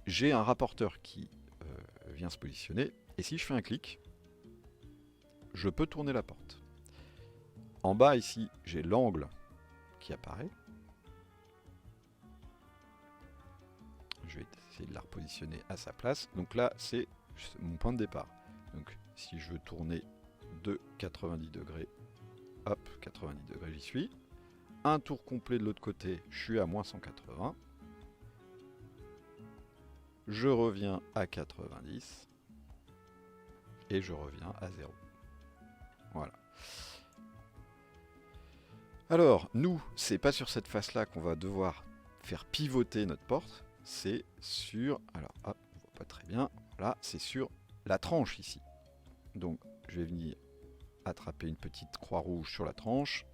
j'ai un rapporteur qui vient se positionner. Et si je fais un clic, je peux tourner la porte. En bas ici, j'ai l'angle qui apparaît. Je vais essayer de la repositionner à sa place. Donc là, c'est mon point de départ. Donc si je veux tourner de 90 degrés, hop, 90 degrés, j'y suis. Un tour complet de l'autre côté, je suis à moins 180. Je reviens à 90. Et je reviens à 0. Voilà. Alors, nous, c'est pas sur cette face-là qu'on va devoir faire pivoter notre porte. C'est sur... Alors, hop, on voit pas très bien. Voilà, c'est sur la tranche ici. Donc, je vais venir attraper une petite croix rouge sur la tranche.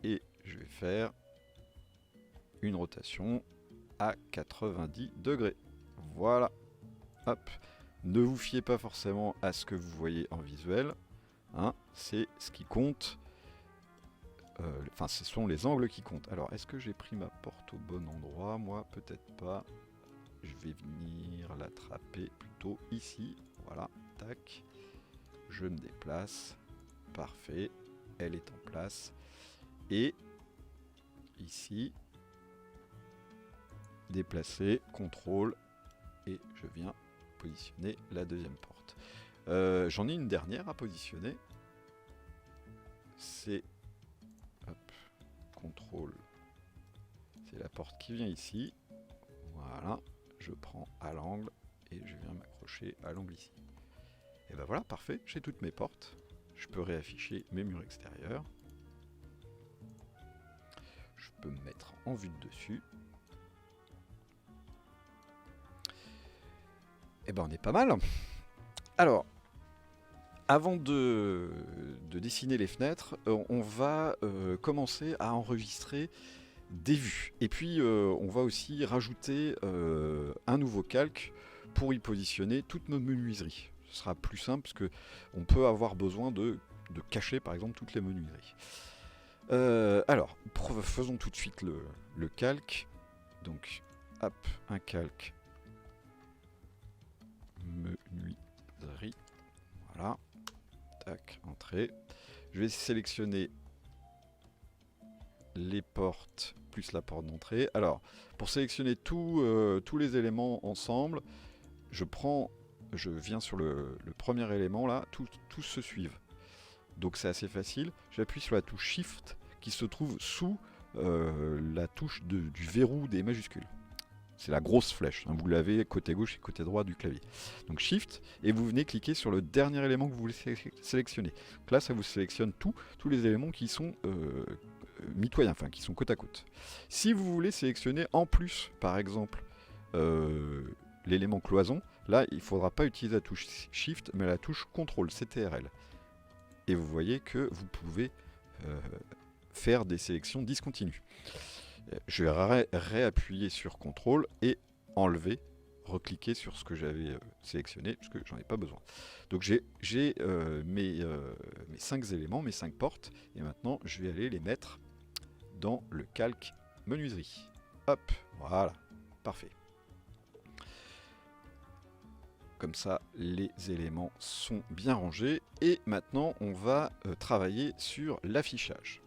Et je vais faire une rotation à 90 degrés. Voilà. Hop. Ne vous fiez pas forcément à ce que vous voyez en visuel. Hein, c'est ce qui compte. Enfin, ce sont les angles qui comptent. Alors, est-ce que j'ai pris ma porte au bon endroit? Moi, peut-être pas. Je vais venir l'attraper plutôt ici. Voilà, tac. Je me déplace. Parfait. Elle est en place. Et ici, déplacer, contrôle. Et je viens positionner la deuxième porte. J'en ai une dernière à positionner. C'est... Hop, contrôle. C'est la porte qui vient ici. Voilà, je prends à l'angle et je viens m'accrocher à l'angle ici. Et ben voilà, parfait, j'ai toutes mes portes. Je peux réafficher mes murs extérieurs. Je peux me mettre en vue de dessus. Et ben on est pas mal. Alors, avant de dessiner les fenêtres, on va commencer à enregistrer des vues. Et puis on va aussi rajouter un nouveau calque pour y positionner toutes nos menuiseries. Ce sera plus simple parce que on peut avoir besoin de cacher par exemple toutes les menuiseries. Alors, faisons tout de suite le calque. Donc, hop, un calque menuiserie. Voilà. Tac, entrée. Je vais sélectionner les portes plus la porte d'entrée. Alors, pour sélectionner tous les éléments ensemble, je viens sur le premier élément là, tous se suivent. Donc c'est assez facile. J'appuie sur la touche Shift qui se trouve sous la touche du verrou des majuscules. C'est la grosse flèche, hein, vous l'avez côté gauche et côté droit du clavier. Donc Shift, et vous venez cliquer sur le dernier élément que vous voulez sélectionner. Donc là, ça vous sélectionne tous les éléments qui sont mitoyens, enfin qui sont côte à côte. Si vous voulez sélectionner en plus, par exemple, l'élément cloison, là, il ne faudra pas utiliser la touche Shift, mais la touche CTRL, CTRL. Et vous voyez que vous pouvez faire des sélections discontinues. Je vais réappuyer sur CTRL et enlever, recliquer sur ce que j'avais sélectionné, parce que j'en ai pas besoin. Donc j'ai mes 5 éléments, mes 5 portes, et maintenant je vais aller les mettre dans le calque menuiserie. Hop, voilà, parfait. Comme ça, les éléments sont bien rangés. Et maintenant, on va travailler sur l'affichage.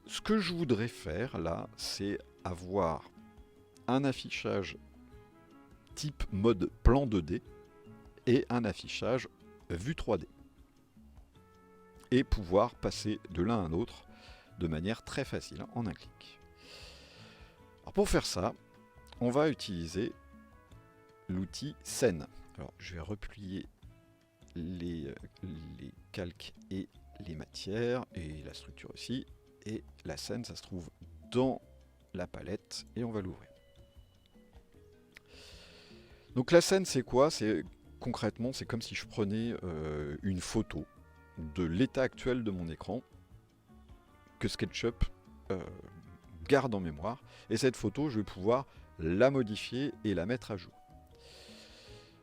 Ce que je voudrais faire là, c'est avoir un affichage type mode plan 2D et un affichage vue 3D. Et pouvoir passer de l'un à l'autre de manière très facile, en un clic. Alors pour faire ça, on va utiliser l'outil Scène. Alors je vais replier les calques et les matières, et la structure aussi. Et la scène, ça se trouve dans la palette, et on va l'ouvrir. Donc la scène, c'est quoi? Concrètement, c'est comme si je prenais une photo de l'état actuel de mon écran, que SketchUp garde en mémoire, et cette photo, je vais pouvoir la modifier et la mettre à jour.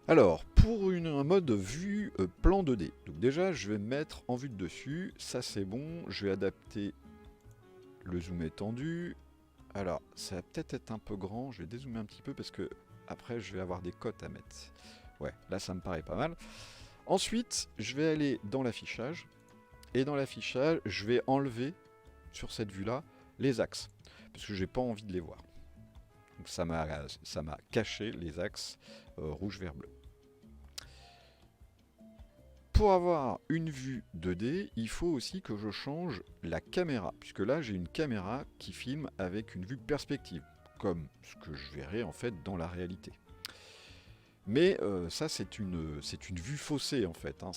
Alors, pour un mode vue plan 2D, donc déjà, je vais me mettre en vue de dessus, ça c'est bon, je vais adapter le zoom étendu. Alors, ça va peut-être être un peu grand, je vais dézoomer un petit peu parce que après je vais avoir des cotes à mettre. Ouais, là ça me paraît pas mal. Ensuite, je vais aller dans l'affichage. Et dans l'affichage, je vais enlever, sur cette vue-là, les axes. Parce que j'ai pas envie de les voir. Donc ça m'a caché les axes rouge, vert, bleu. Pour avoir une vue 2D, il faut aussi que je change la caméra. Puisque là, j'ai une caméra qui filme avec une vue perspective. Comme ce que je verrai en fait dans la réalité. Mais ça, c'est une vue faussée en fait. Hein.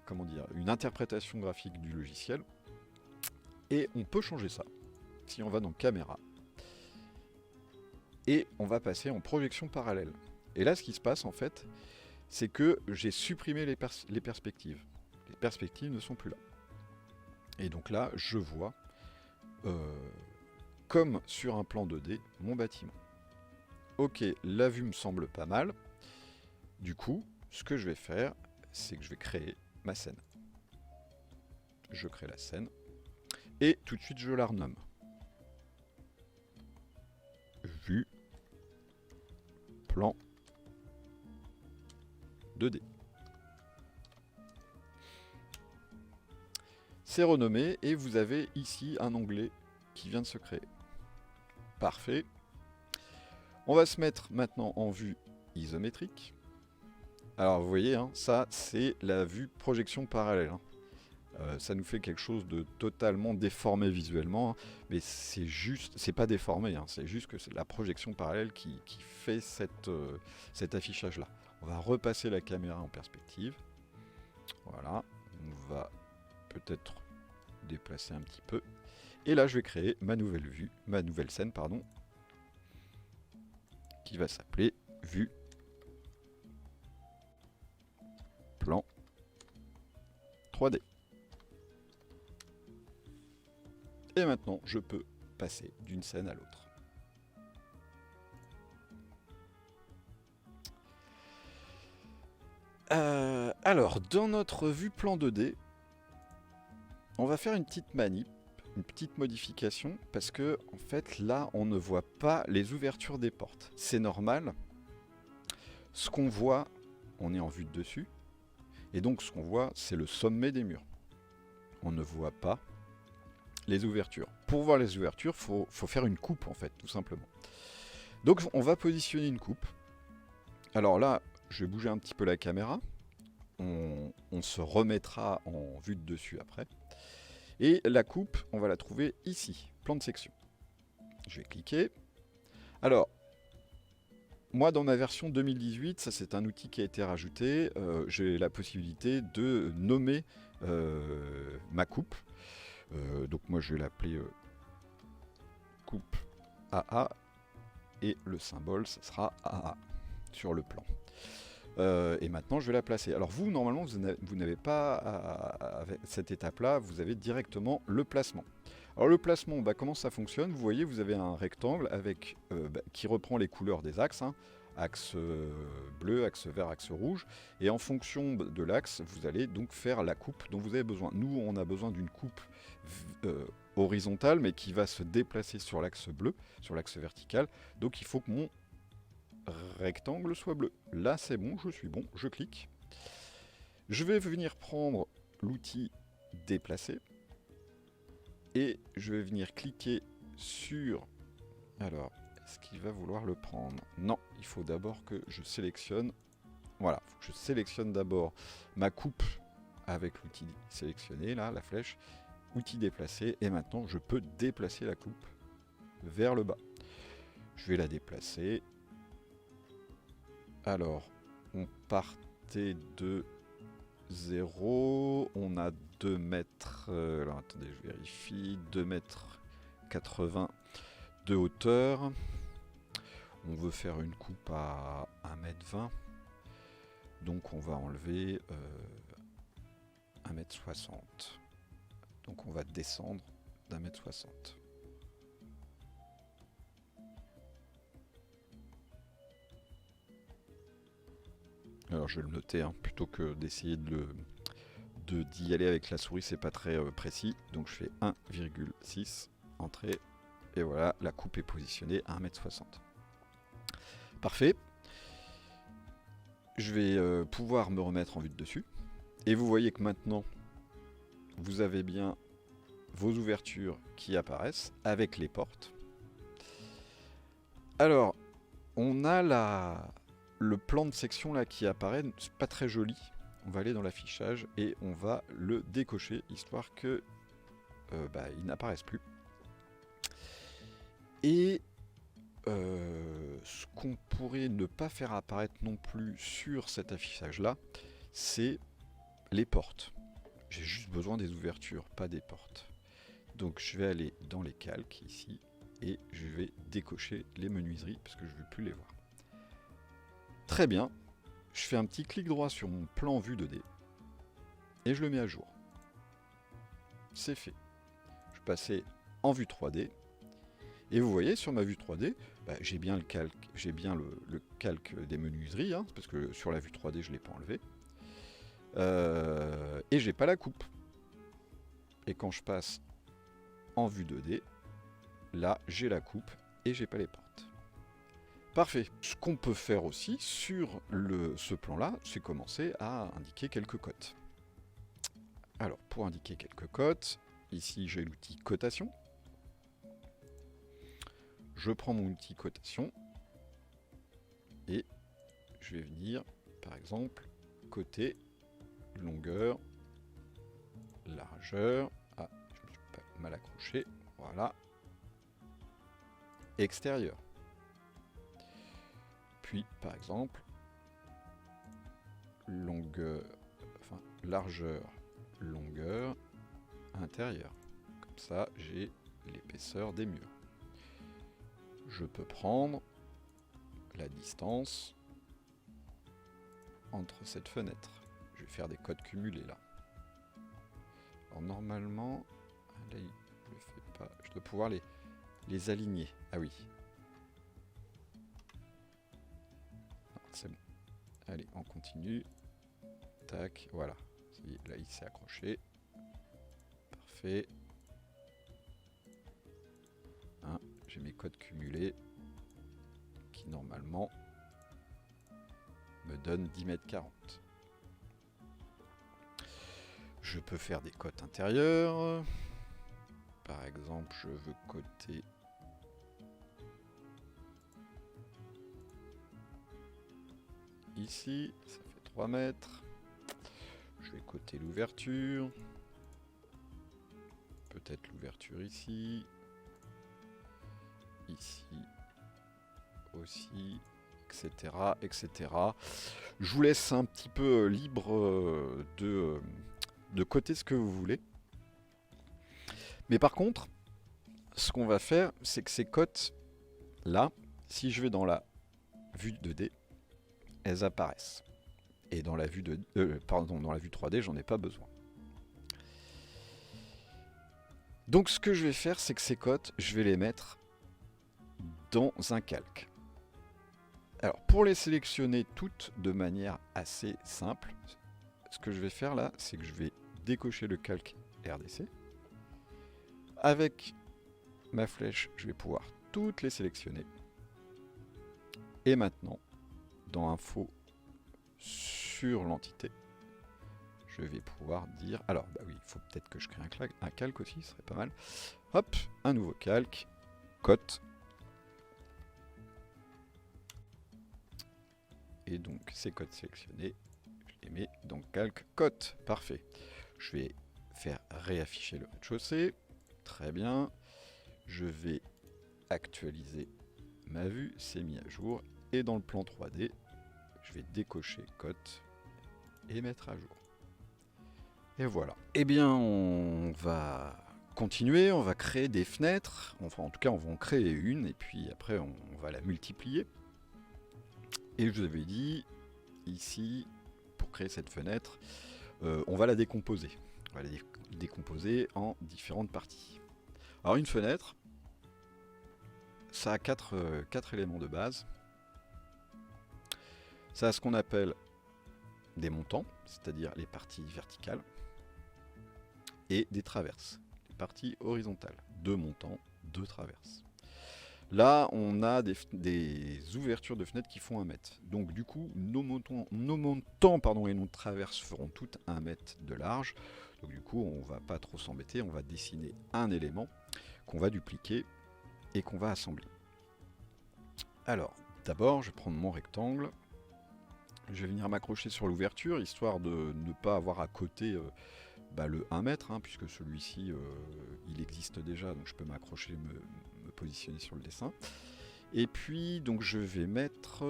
Comment dire, une interprétation graphique du logiciel. Et on peut changer ça. Si on va dans caméra. Et on va passer en projection parallèle. Et là, ce qui se passe en fait, c'est que j'ai supprimé les perspectives. Les perspectives ne sont plus là. Et donc là, je vois, comme sur un plan 2D, mon bâtiment. Ok, la vue me semble pas mal. Du coup, ce que je vais faire, c'est que je vais créer ma scène. Je crée la scène. Et tout de suite, je la renomme. Vue. Plan. 2D. C'est renommé et vous avez ici un onglet qui vient de se créer. Parfait. On va se mettre maintenant en vue isométrique. Alors vous voyez, hein, ça c'est la vue projection parallèle. Hein. Ça nous fait quelque chose de totalement déformé visuellement, hein, mais c'est juste, c'est pas déformé, hein, c'est juste que c'est la projection parallèle qui fait cet affichage-là. On va repasser la caméra en perspective. Voilà, on va peut-être déplacer un petit peu. Et là, je vais créer ma nouvelle vue, ma nouvelle scène, pardon, qui va s'appeler vue plan 3D. Et maintenant, je peux passer d'une scène à l'autre. Alors, dans notre vue plan 2D, on va faire une petite manip, une petite modification, parce que en fait, là, on ne voit pas les ouvertures des portes. C'est normal. Ce qu'on voit, on est en vue de dessus, et donc ce qu'on voit, c'est le sommet des murs. On ne voit pas les ouvertures. Pour voir les ouvertures, faut faire une coupe, en fait, tout simplement. Donc, on va positionner une coupe. Alors là, je vais bouger un petit peu la caméra. On se remettra en vue de dessus après. Et la coupe, on va la trouver ici, plan de section. Je vais cliquer. Alors, moi dans ma version 2018, ça c'est un outil qui a été rajouté, j'ai la possibilité de nommer ma coupe. Donc moi je vais l'appeler coupe AA et le symbole ça sera AA sur le plan. Et maintenant je vais la placer. Alors vous normalement vous n'avez pas à cette étape là, vous avez directement le placement. Alors le placement, comment ça fonctionne? Vous voyez, vous avez un rectangle avec, qui reprend les couleurs des axes, hein, axe bleu, axe vert, axe rouge, et en fonction de l'axe, vous allez donc faire la coupe dont vous avez besoin. Nous, on a besoin d'une coupe horizontale, mais qui va se déplacer sur l'axe bleu, sur l'axe vertical, donc il faut que mon rectangle soit bleu. Là c'est bon, je suis bon, je clique. Je vais venir prendre l'outil déplacer et je vais venir cliquer sur... Alors, est-ce qu'il va vouloir le prendre? Non, il faut d'abord que je sélectionne... Voilà, il faut que je sélectionne d'abord ma coupe avec l'outil sélectionné, là, la flèche, outil déplacer, et maintenant je peux déplacer la coupe vers le bas. Je vais la déplacer. Alors, on partait de 0, on a 2 mètres, alors attendez, je vérifie, 2 mètres 80 de hauteur. On veut faire une coupe à 1 mètre 20, donc on va enlever 1 mètre 60. Donc on va descendre d'1 mètre 60. Alors je vais le noter, hein, plutôt que d'essayer d'y aller avec la souris, c'est pas très précis. Donc je fais 1,6, entrée, et voilà, la coupe est positionnée à 1 mètre 60. Parfait. je vais pouvoir me remettre en vue de dessus. Et vous voyez que maintenant, vous avez bien vos ouvertures qui apparaissent avec les portes. Alors, on a le plan de section là qui apparaît, c'est pas très joli. On va aller dans l'affichage et on va le décocher, histoire que il n'apparaisse plus. Et ce qu'on pourrait ne pas faire apparaître non plus sur cet affichage là, c'est les portes. J'ai juste besoin des ouvertures, pas des portes. Donc je vais aller dans les calques ici et je vais décocher les menuiseries parce que je ne veux plus les voir. Très bien, je fais un petit clic droit sur mon plan vue 2D et je le mets à jour. C'est fait. Je vais passer en vue 3D et vous voyez sur ma vue 3D, j'ai bien le calque, le calque des menuiseries, hein, parce que sur la vue 3D je ne l'ai pas enlevé. Et j'ai pas la coupe. Et quand je passe en vue 2D, là j'ai la coupe et j'ai pas les portes. Parfait. Ce qu'on peut faire aussi sur ce plan-là, c'est commencer à indiquer quelques cotes. Alors pour indiquer quelques cotes, ici j'ai l'outil cotation. Je prends mon outil cotation et je vais venir par exemple coter longueur, largeur, je me suis pas mal accroché, voilà, extérieur. Puis par exemple, longueur, enfin largeur, longueur, intérieur. Comme ça, j'ai l'épaisseur des murs. Je peux prendre la distance entre cette fenêtre. Je vais faire des codes cumulés là. Alors normalement, là il le fait pas. Je dois pouvoir les aligner. Ah oui. C'est bon. Allez, on continue. Tac, voilà. Là il s'est accroché. Parfait. Hein, j'ai mes codes cumulés qui normalement me donnent 10,40 m. Je peux faire des cotes intérieures. Par exemple, je veux coter ici, ça fait 3 mètres. Je vais coter l'ouverture. Peut-être l'ouverture ici. Ici aussi, etc., etc. Je vous laisse un petit peu libre de coter ce que vous voulez. Mais par contre, ce qu'on va faire, c'est que ces cotes là, si je vais dans la vue 2D, elles apparaissent. Et dans la vue dans la vue 3D, j'en ai pas besoin. Donc ce que je vais faire, c'est que ces cotes, je vais les mettre dans un calque. Alors pour les sélectionner toutes de manière assez simple, ce que je vais faire là, c'est que je vais décocher le calque RDC. Avec ma flèche, je vais pouvoir toutes les sélectionner. Et maintenant, dans Info sur l'entité, je vais pouvoir dire... Alors, oui, il faut peut-être que je crée un calque aussi, ce serait pas mal. Hop, un nouveau calque, cote. Et donc, ces cotes sélectionnés, je les mets dans calque cote. Parfait. Je vais faire réafficher le rez-de-chaussée. Très bien. Je vais actualiser ma vue, c'est mis à jour. Et dans le plan 3D, je vais décocher cote et mettre à jour. Et voilà. Eh bien, on va continuer, on va créer des fenêtres. Enfin, en tout cas, on va en créer une et puis après, on va la multiplier. Et je vous avais dit, ici, pour créer cette fenêtre, on va la décomposer. On va la décomposer en différentes parties. Alors une fenêtre, ça a quatre éléments de base. Ça a ce qu'on appelle des montants, c'est-à-dire les parties verticales, et des traverses, les parties horizontales. 2 montants, 2 traverses. Là, on a des ouvertures de fenêtres qui font 1 mètre. Donc du coup, nos montants et nos traverses feront toutes 1 mètre de large. Donc du coup, on va pas trop s'embêter, on va dessiner un élément qu'on va dupliquer et qu'on va assembler. Alors, d'abord, je vais prendre mon rectangle. Je vais venir m'accrocher sur l'ouverture, histoire de ne pas avoir à côté le 1 mètre, hein, puisque celui-ci, il existe déjà, donc je peux m'accrocher, me positionner sur le dessin. Et puis, donc je vais mettre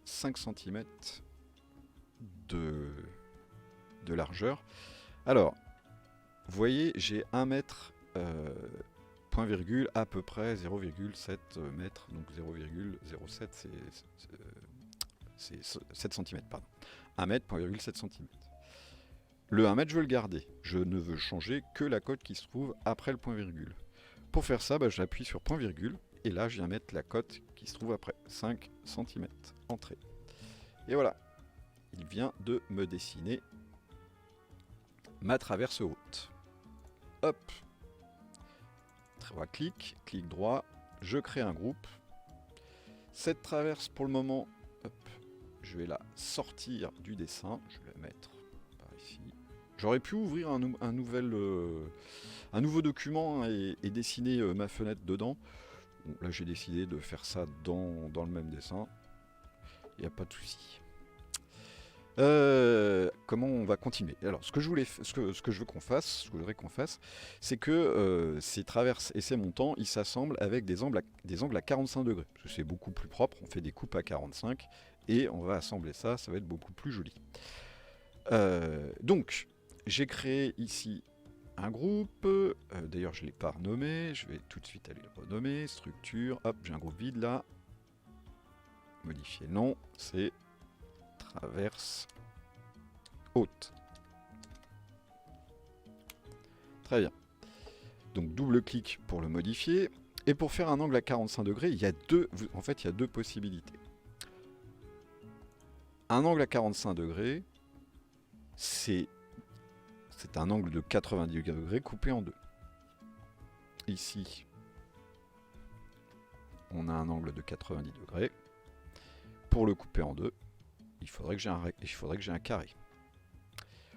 5 cm de largeur. Alors, vous voyez, j'ai 1 mètre, point virgule, à peu près 0,7 mètres, donc 0,07, c'est 7 cm, pardon. 1 mètre, point virgule 7 cm. Le 1 mètre, je veux le garder. Je ne veux changer que la cote qui se trouve après le point virgule. Pour faire ça, j'appuie sur point virgule, et là, je viens mettre la cote qui se trouve après, 5 cm, entrée. Et voilà, il vient de me dessiner ma traverse haute. Hop, 3 clics, clic droit, je crée un groupe. Cette traverse, pour le moment, hop, je vais la sortir du dessin, je vais la mettre par ici. J'aurais pu ouvrir un nouveau document, hein, et dessiner ma fenêtre dedans. Bon, là j'ai décidé de faire ça dans le même dessin. Il n'y a pas de souci. Comment on va continuer? Alors ce que je voudrais qu'on fasse, c'est que ces traverses et ces montants, ils s'assemblent avec des angles à 45 degrés. Parce que c'est beaucoup plus propre, on fait des coupes à 45 et on va assembler ça, ça va être beaucoup plus joli. Donc, j'ai créé ici un groupe, d'ailleurs je ne l'ai pas renommé, je vais tout de suite aller le renommer, structure, hop, j'ai un groupe vide là, modifier le nom, c'est traverse haute. Très bien. Donc double clic pour le modifier, et pour faire un angle à 45 degrés, il y a deux possibilités. Un angle à 45 degrés, c'est un angle de 90 degrés coupé en deux. Ici, on a un angle de 90 degrés. Pour le couper en deux, il faudrait que j'ai un carré.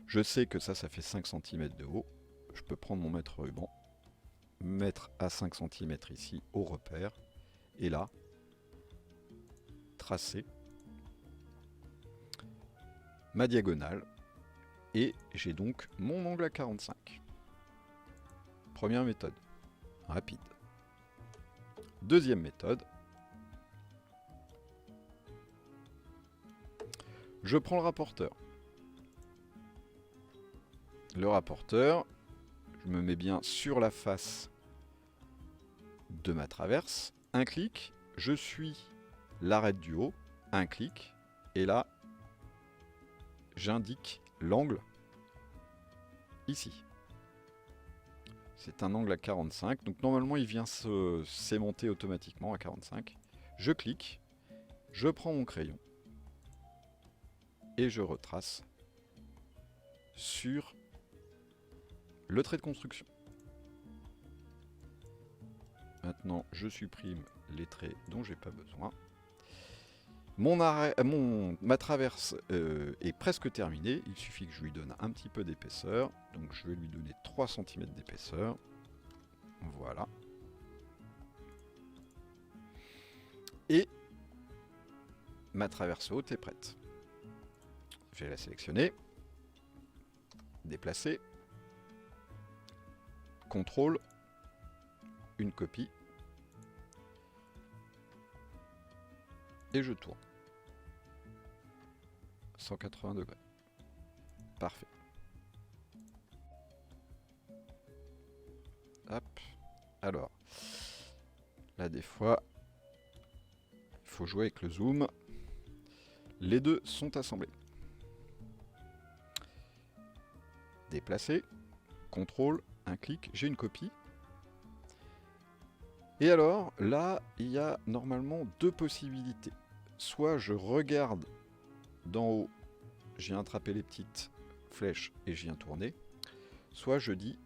Je sais que ça fait 5 cm de haut. Je peux prendre mon mètre ruban, mettre à 5 cm ici au repère, et là, tracer ma diagonale. Et j'ai donc mon angle à 45. Première méthode, rapide. Deuxième méthode, je prends le rapporteur. Le rapporteur, je me mets bien sur la face de ma traverse. Un clic, je suis l'arête du haut, un clic, et là, j'indique l'angle ici. C'est un angle à 45, donc normalement il vient s'aimanter automatiquement à 45. Je clique, je prends mon crayon et je retrace sur le trait de construction. Maintenant, je supprime les traits dont j'ai pas besoin. Ma traverse est presque terminée, il suffit que je lui donne un petit peu d'épaisseur, donc je vais lui donner 3 cm d'épaisseur, voilà. Et ma traverse haute est prête. Je vais la sélectionner, déplacer, CTRL, une copie, et je tourne. 180 degrés. Parfait. Hop. Alors, là des fois, il faut jouer avec le zoom. Les deux sont assemblés. Déplacer, CTRL, un clic, j'ai une copie. Et alors, là, il y a normalement deux possibilités. Soit je regarde d'en haut, je viens attraper les petites flèches et je viens tourner. Soit je dis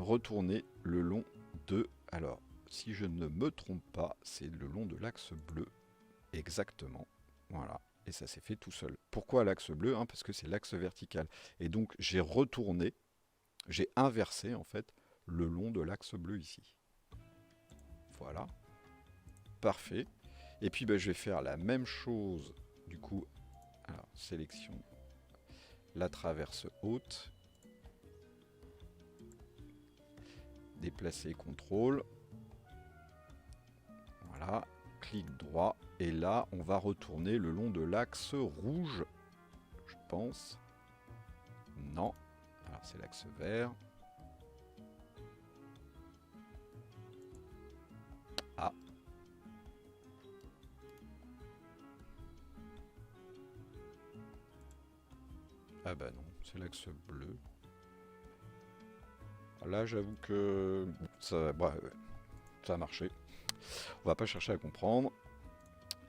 retourner le long de... Alors, si je ne me trompe pas, c'est le long de l'axe bleu. Exactement. Voilà. Et ça s'est fait tout seul. Pourquoi l'axe bleu? Parce que c'est l'axe vertical. Et donc j'ai retourné, j'ai inversé en fait le long de l'axe bleu ici. Voilà. Parfait. Et puis je vais faire la même chose du coup. Alors sélection, la traverse haute. Déplacer, contrôle. Voilà. Clic droit. Et là, on va retourner le long de l'axe rouge. Je pense. Non. Alors c'est l'axe vert. Ah. Ah bah non, c'est l'axe bleu. Là, j'avoue que ça, ça a marché. On va pas chercher à comprendre.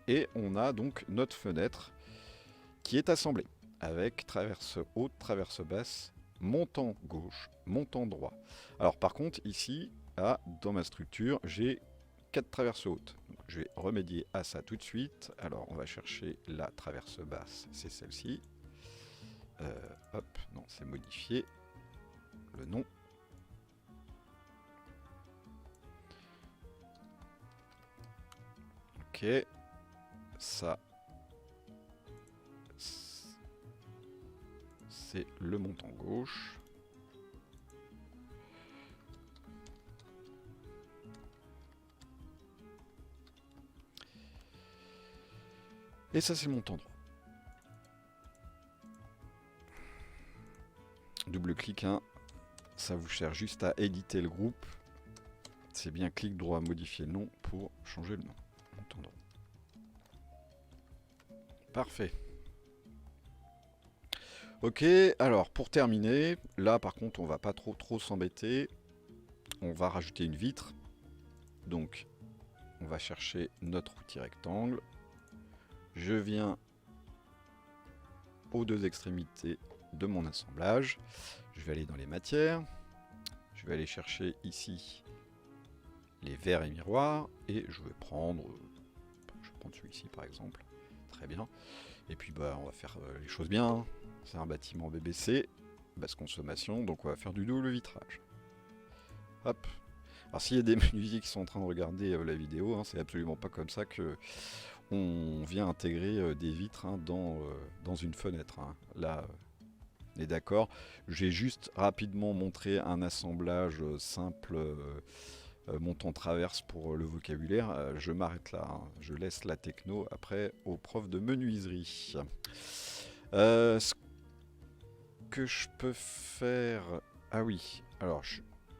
Et on a donc notre fenêtre qui est assemblée avec traverse haute, traverse basse, montant gauche, montant droit. Alors par contre, ici, dans ma structure, j'ai 4 traverses hautes. Donc, je vais remédier à ça tout de suite. Alors on va chercher la traverse basse, c'est celle-ci. Hop, non, c'est modifié. Le nom. Ok. Ça, c'est le montant gauche. Et ça, c'est le montant droit. Double-clic 1. Ça vous sert juste à éditer le groupe. C'est bien clic droit, modifier le nom pour changer le nom. Montant droit. Parfait. Ok, alors pour terminer, là par contre on va pas trop s'embêter. On va rajouter une vitre. Donc on va chercher notre outil rectangle. Je viens aux deux extrémités de mon assemblage. Je vais aller dans les matières. Je vais aller chercher ici les verres et miroirs. Et je vais prendre celui-ci par exemple. Très bien. Et puis on va faire les choses bien. Hein. C'est un bâtiment BBC, basse consommation, donc on va faire du double vitrage. Hop. Alors s'il y a des menuisiers qui sont en train de regarder la vidéo, c'est absolument pas comme ça que on vient intégrer des vitres dans une fenêtre. Hein. Là, on est d'accord. J'ai juste rapidement montré un assemblage simple montant traverse pour le vocabulaire. Je m'arrête là. Hein. Je laisse la techno après aux profs de menuiserie. Ce que je peux faire... Ah oui, alors,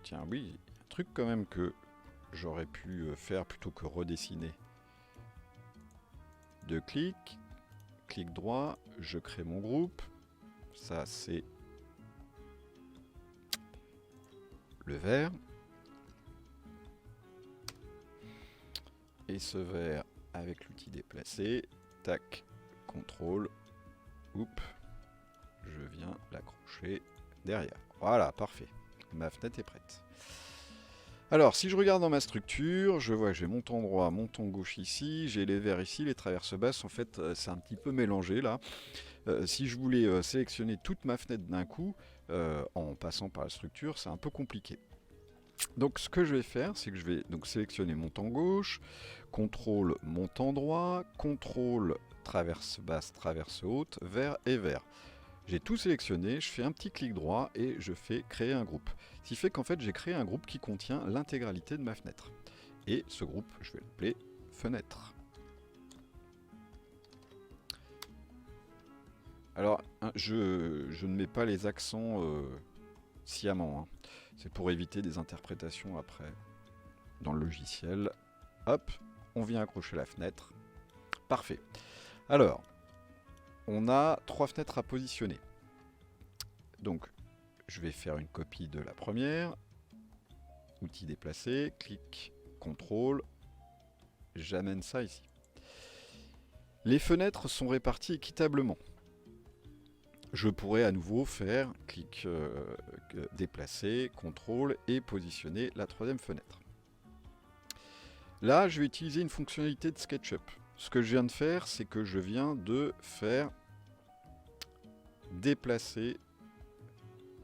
tiens, oui, un truc quand même que j'aurais pu faire plutôt que redessiner. Deux clics, clic droit, je crée mon groupe. Ça, c'est le vert. Et ce vert avec l'outil déplacé, tac, contrôle, oups, je viens l'accrocher derrière. Voilà, parfait. Ma fenêtre est prête. Alors, si je regarde dans ma structure, je vois que j'ai montant droit, montant gauche ici, j'ai les verts ici, les traverses basses, en fait, c'est un petit peu mélangé là. Si je voulais sélectionner toute ma fenêtre d'un coup, en passant par la structure, c'est un peu compliqué. Donc ce que je vais faire, c'est que je vais donc sélectionner montant gauche, contrôle montant droit, contrôle traverse basse, traverse haute, vert et vert. J'ai tout sélectionné, je fais un petit clic droit et je fais créer un groupe. Ce qui fait qu'en fait j'ai créé un groupe qui contient l'intégralité de ma fenêtre. Et ce groupe, je vais l'appeler fenêtre. Alors, je ne mets pas les accents sciemment. Hein. C'est pour éviter des interprétations après dans le logiciel. Hop, on vient accrocher la fenêtre. Parfait. Alors, on a 3 fenêtres à positionner. Donc, je vais faire une copie de la première. Outil déplacé, clic, contrôle. J'amène ça ici. Les fenêtres sont réparties équitablement. Je pourrais à nouveau faire clic déplacer, contrôle et positionner la troisième fenêtre. Là, je vais utiliser une fonctionnalité de SketchUp. Ce que je viens de faire, c'est que je viens de faire déplacer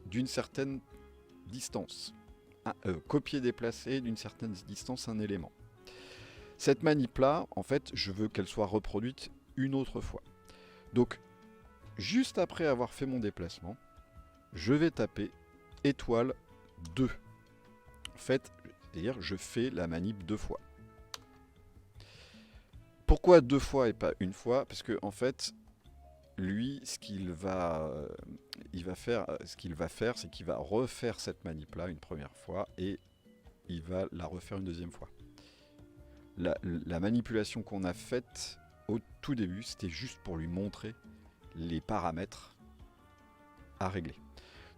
d'une certaine distance. Copier-déplacer d'une certaine distance un élément. Cette manip-là, en fait, je veux qu'elle soit reproduite une autre fois. Donc, juste après avoir fait mon déplacement, je vais taper étoile 2. En fait, c'est-à-dire je fais la manip 2 fois. Pourquoi 2 fois et pas une fois? Parce que en fait, lui, ce qu'il va faire, c'est qu'il va refaire cette manip-là une première fois et il va la refaire une deuxième fois. La manipulation qu'on a faite au tout début, c'était juste pour lui montrer les paramètres à régler.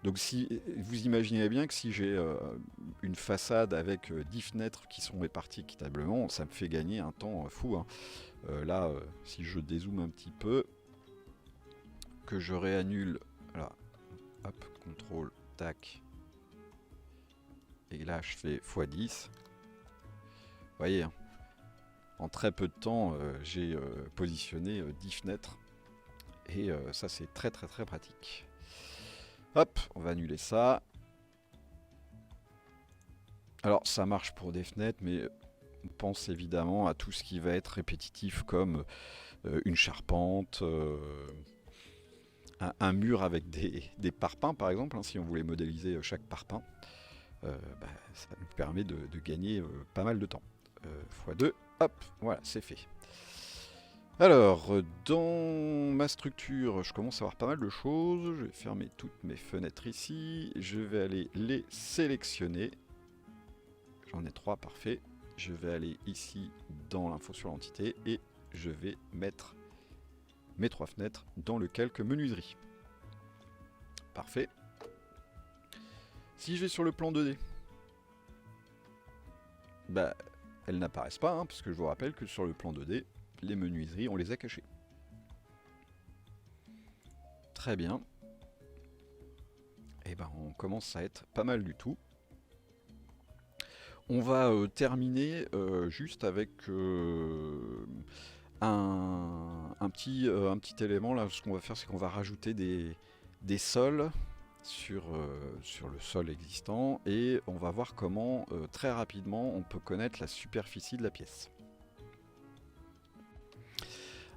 Donc si vous imaginez bien que si j'ai une façade avec 10 fenêtres qui sont réparties équitablement, ça me fait gagner un temps fou. Hein. Là, si je dézoome un petit peu, que je réannule, voilà, hop, contrôle, tac, et là je fais x10. Vous voyez, hein, en très peu de temps, j'ai positionné 10 fenêtres, et ça c'est très très très pratique. Hop, on va annuler ça. Alors ça marche pour des fenêtres, mais on pense évidemment à tout ce qui va être répétitif comme une charpente, un mur avec des parpaings par exemple, hein, si on voulait modéliser chaque parpaing. Ça nous permet de gagner pas mal de temps. x2, hop, voilà, c'est fait. Alors, dans ma structure, je commence à avoir pas mal de choses. Je vais fermer toutes mes fenêtres ici. Je vais aller les sélectionner. J'en ai 3, parfait. Je vais aller ici dans l'info sur l'entité et je vais mettre mes 3 fenêtres dans le calque menuiserie. Parfait. Si je vais sur le plan 2D, bah, elles n'apparaissent pas, hein, parce que je vous rappelle que sur le plan 2D, les menuiseries, on les a cachées. Très bien. Et ben, on commence à être pas mal du tout. On va terminer juste avec un petit élément. Là, ce qu'on va faire, c'est qu'on va rajouter des sols sur le sol existant et on va voir comment très rapidement on peut connaître la superficie de la pièce.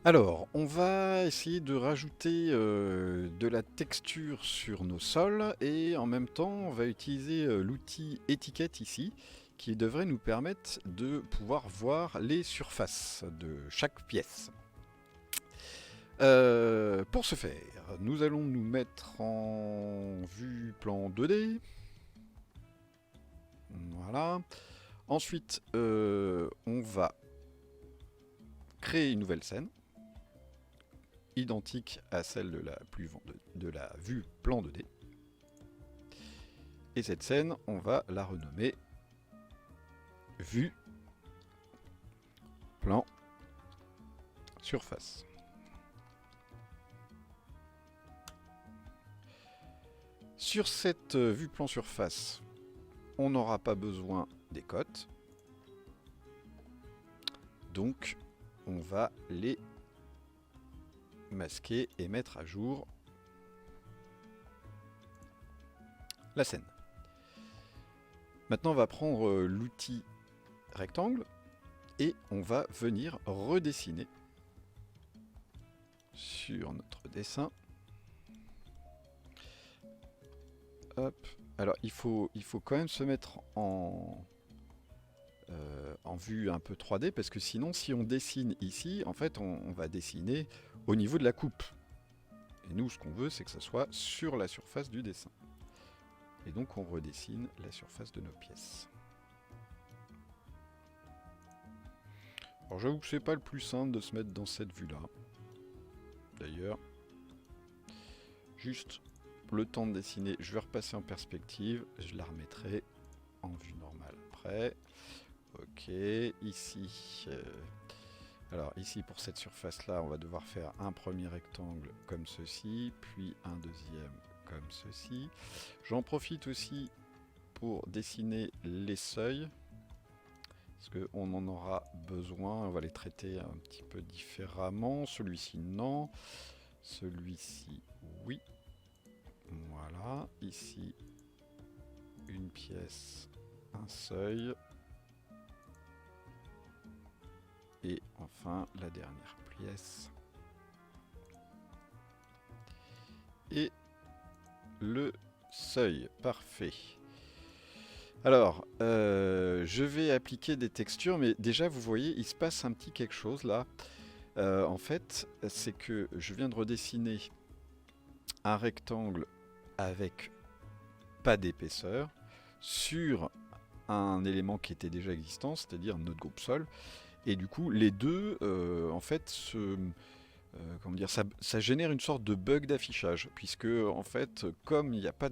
Alors, on va essayer de rajouter de la texture sur nos sols et en même temps on va utiliser l'outil étiquette ici qui devrait nous permettre de pouvoir voir les surfaces de chaque pièce. Pour ce faire, nous allons nous mettre en vue plan 2D. Voilà. Ensuite, on va créer une nouvelle scène, identique à celle de la vue plan 2D. Et cette scène, on va la renommer vue plan surface. Sur cette vue plan surface, on n'aura pas besoin des cotes. Donc, on va les masquer et mettre à jour la scène. Maintenant, on va prendre l'outil rectangle et on va venir redessiner sur notre dessin. Hop. Alors, il faut quand même se mettre en vue un peu 3D parce que sinon, si on dessine ici, en fait, on va dessiner au niveau de la coupe. Et nous, ce qu'on veut, c'est que ça soit sur la surface du dessin. Et donc, on redessine la surface de nos pièces. Alors, j'avoue que c'est pas le plus simple de se mettre dans cette vue-là. D'ailleurs, juste le temps de dessiner, je vais repasser en perspective, je la remettrai en vue normale après. Ok, ici, alors ici pour cette surface là, on va devoir faire un premier rectangle comme ceci, puis un deuxième comme ceci. J'en profite aussi pour dessiner les seuils parce qu'on en aura besoin. On va les traiter un petit peu différemment. Celui-ci, non. Celui-ci, oui. Voilà. Ici, une pièce, un seuil. Et enfin, la dernière pièce. Et le seuil. Parfait. Alors, je vais appliquer des textures, mais déjà, vous voyez, il se passe un petit quelque chose là. En fait, c'est que je viens de redessiner un rectangle avec pas d'épaisseur sur un élément qui était déjà existant, c'est-à-dire notre groupe sol. Et du coup, les deux, en fait, comment dire, ça génère une sorte de bug d'affichage, puisque en fait, comme il n'y a pas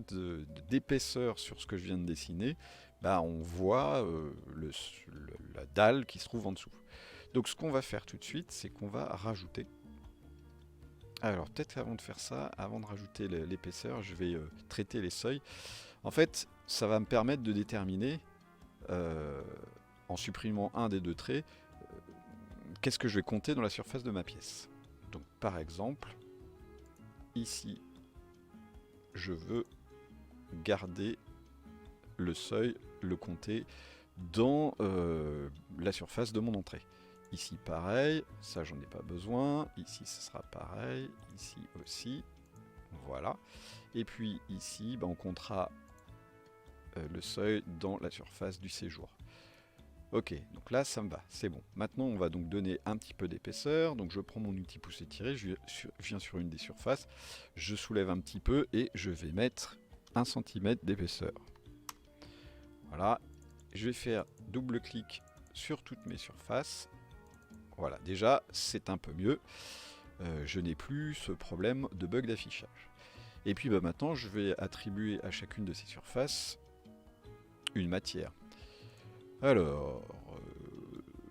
d'épaisseur sur ce que je viens de dessiner, bah, on voit la dalle qui se trouve en dessous. Donc ce qu'on va faire tout de suite, c'est qu'on va rajouter. Alors peut-être avant de faire ça, avant de rajouter l'épaisseur, je vais traiter les seuils. En fait, ça va me permettre de déterminer, en supprimant un des deux traits, qu'est-ce que je vais compter dans la surface de ma pièce. Donc par exemple, ici, je veux garder le seuil, le compter dans la surface de mon entrée. Ici pareil, ça j'en ai pas besoin, ici ce sera pareil, ici aussi, voilà. Et puis ici, on comptera le seuil dans la surface du séjour. Ok, donc là ça me va, c'est bon. Maintenant on va donc donner un petit peu d'épaisseur, donc je prends mon outil pouce étiré, je viens sur une des surfaces, je soulève un petit peu et je vais mettre 1 cm d'épaisseur. Voilà, je vais faire double clic sur toutes mes surfaces. Voilà, déjà c'est un peu mieux, je n'ai plus ce problème de bug d'affichage. Et puis maintenant je vais attribuer à chacune de ces surfaces une matière. Alors,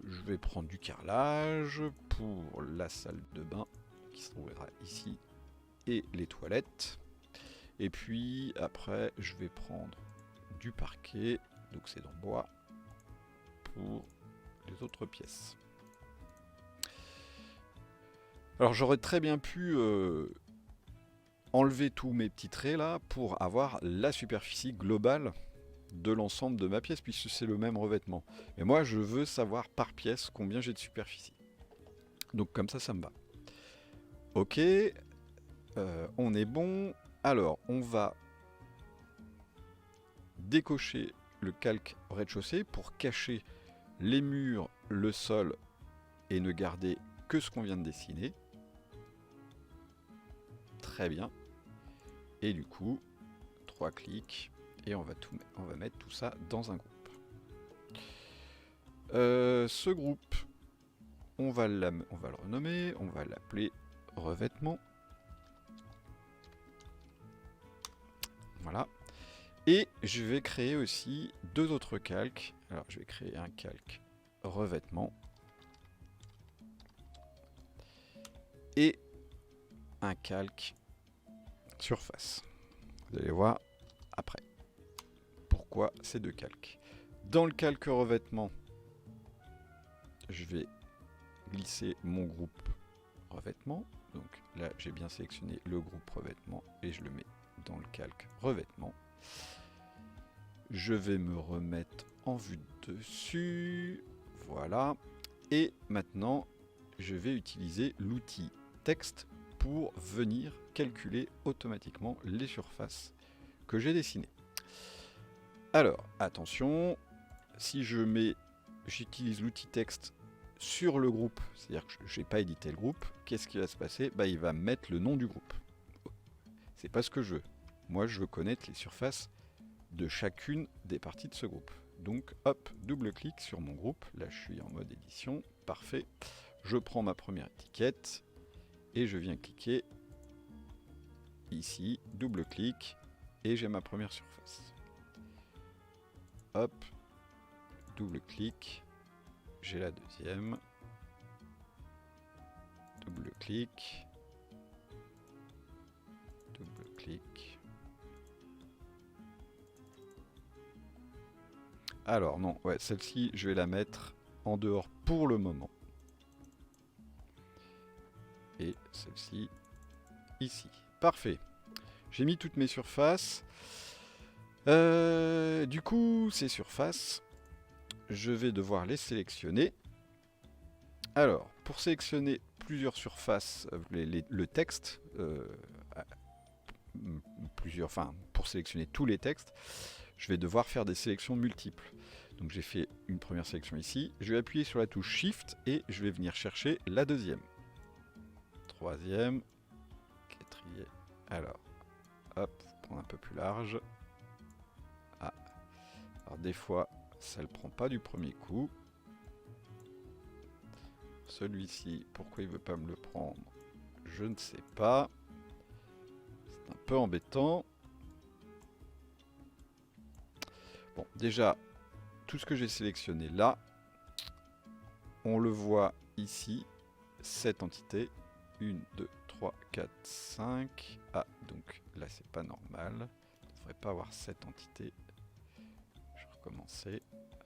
je vais prendre du carrelage pour la salle de bain qui se trouvera ici et les toilettes. Et puis après, je vais prendre du parquet, donc c'est en bois, pour les autres pièces. Alors j'aurais très bien pu enlever tous mes petits traits là pour avoir la superficie globale de l'ensemble de ma pièce puisque c'est le même revêtement. Mais moi je veux savoir par pièce combien j'ai de superficie. Donc comme ça me va. Ok, on est bon. Alors on va décocher le calque au rez-de-chaussée pour cacher les murs, le sol et ne garder que ce qu'on vient de dessiner. Très bien. Et du coup, 3 clics et on va mettre tout ça dans un groupe. Ce groupe, on va le renommer, on va l'appeler revêtement. Voilà. Et je vais créer aussi deux autres calques. Alors je vais créer un calque revêtement et un calque surface. Vous allez voir après pourquoi ces deux calques. Dans le calque revêtement, je vais glisser mon groupe revêtement. Donc là, j'ai bien sélectionné le groupe revêtement et je le mets dans le calque revêtement. Je vais me remettre en vue dessus. Voilà. Et maintenant, je vais utiliser l'outil texte pour venir calculer automatiquement les surfaces que j'ai dessinées. Alors, attention, si j'utilise l'outil texte sur le groupe, c'est-à-dire que je n'ai pas édité le groupe, qu'est-ce qui va se passer? Il va mettre le nom du groupe. C'est pas ce que je veux. Moi, je veux connaître les surfaces de chacune des parties de ce groupe. Donc, hop, double-clic sur mon groupe. Là, je suis en mode édition. Parfait. Je prends ma première étiquette et je viens cliquer ici, double-clic, et j'ai ma première surface. Hop, double-clic, j'ai la deuxième. Double-clic, double-clic. Alors non, ouais, celle-ci, je vais la mettre en dehors pour le moment. Et celle-ci, ici. Parfait. J'ai mis toutes mes surfaces. Du coup, ces surfaces, je vais devoir les sélectionner. Alors, pour sélectionner plusieurs surfaces, le texte, pour sélectionner tous les textes, je vais devoir faire des sélections multiples. Donc j'ai fait une première sélection ici, je vais appuyer sur la touche Shift et je vais venir chercher la deuxième. Troisième, quatrième, alors, hop, prendre un peu plus large. Ah, alors des fois, ça ne le prend pas du premier coup. Celui-ci, pourquoi il ne veut pas me le prendre? Je ne sais pas. C'est un peu embêtant. Bon, déjà, tout ce que j'ai sélectionné là, on le voit ici, cette entité. 1, 2, 3, 4, 5. Ah, donc là, c'est pas normal. Il ne devrait pas avoir cette entité. Je vais recommencer.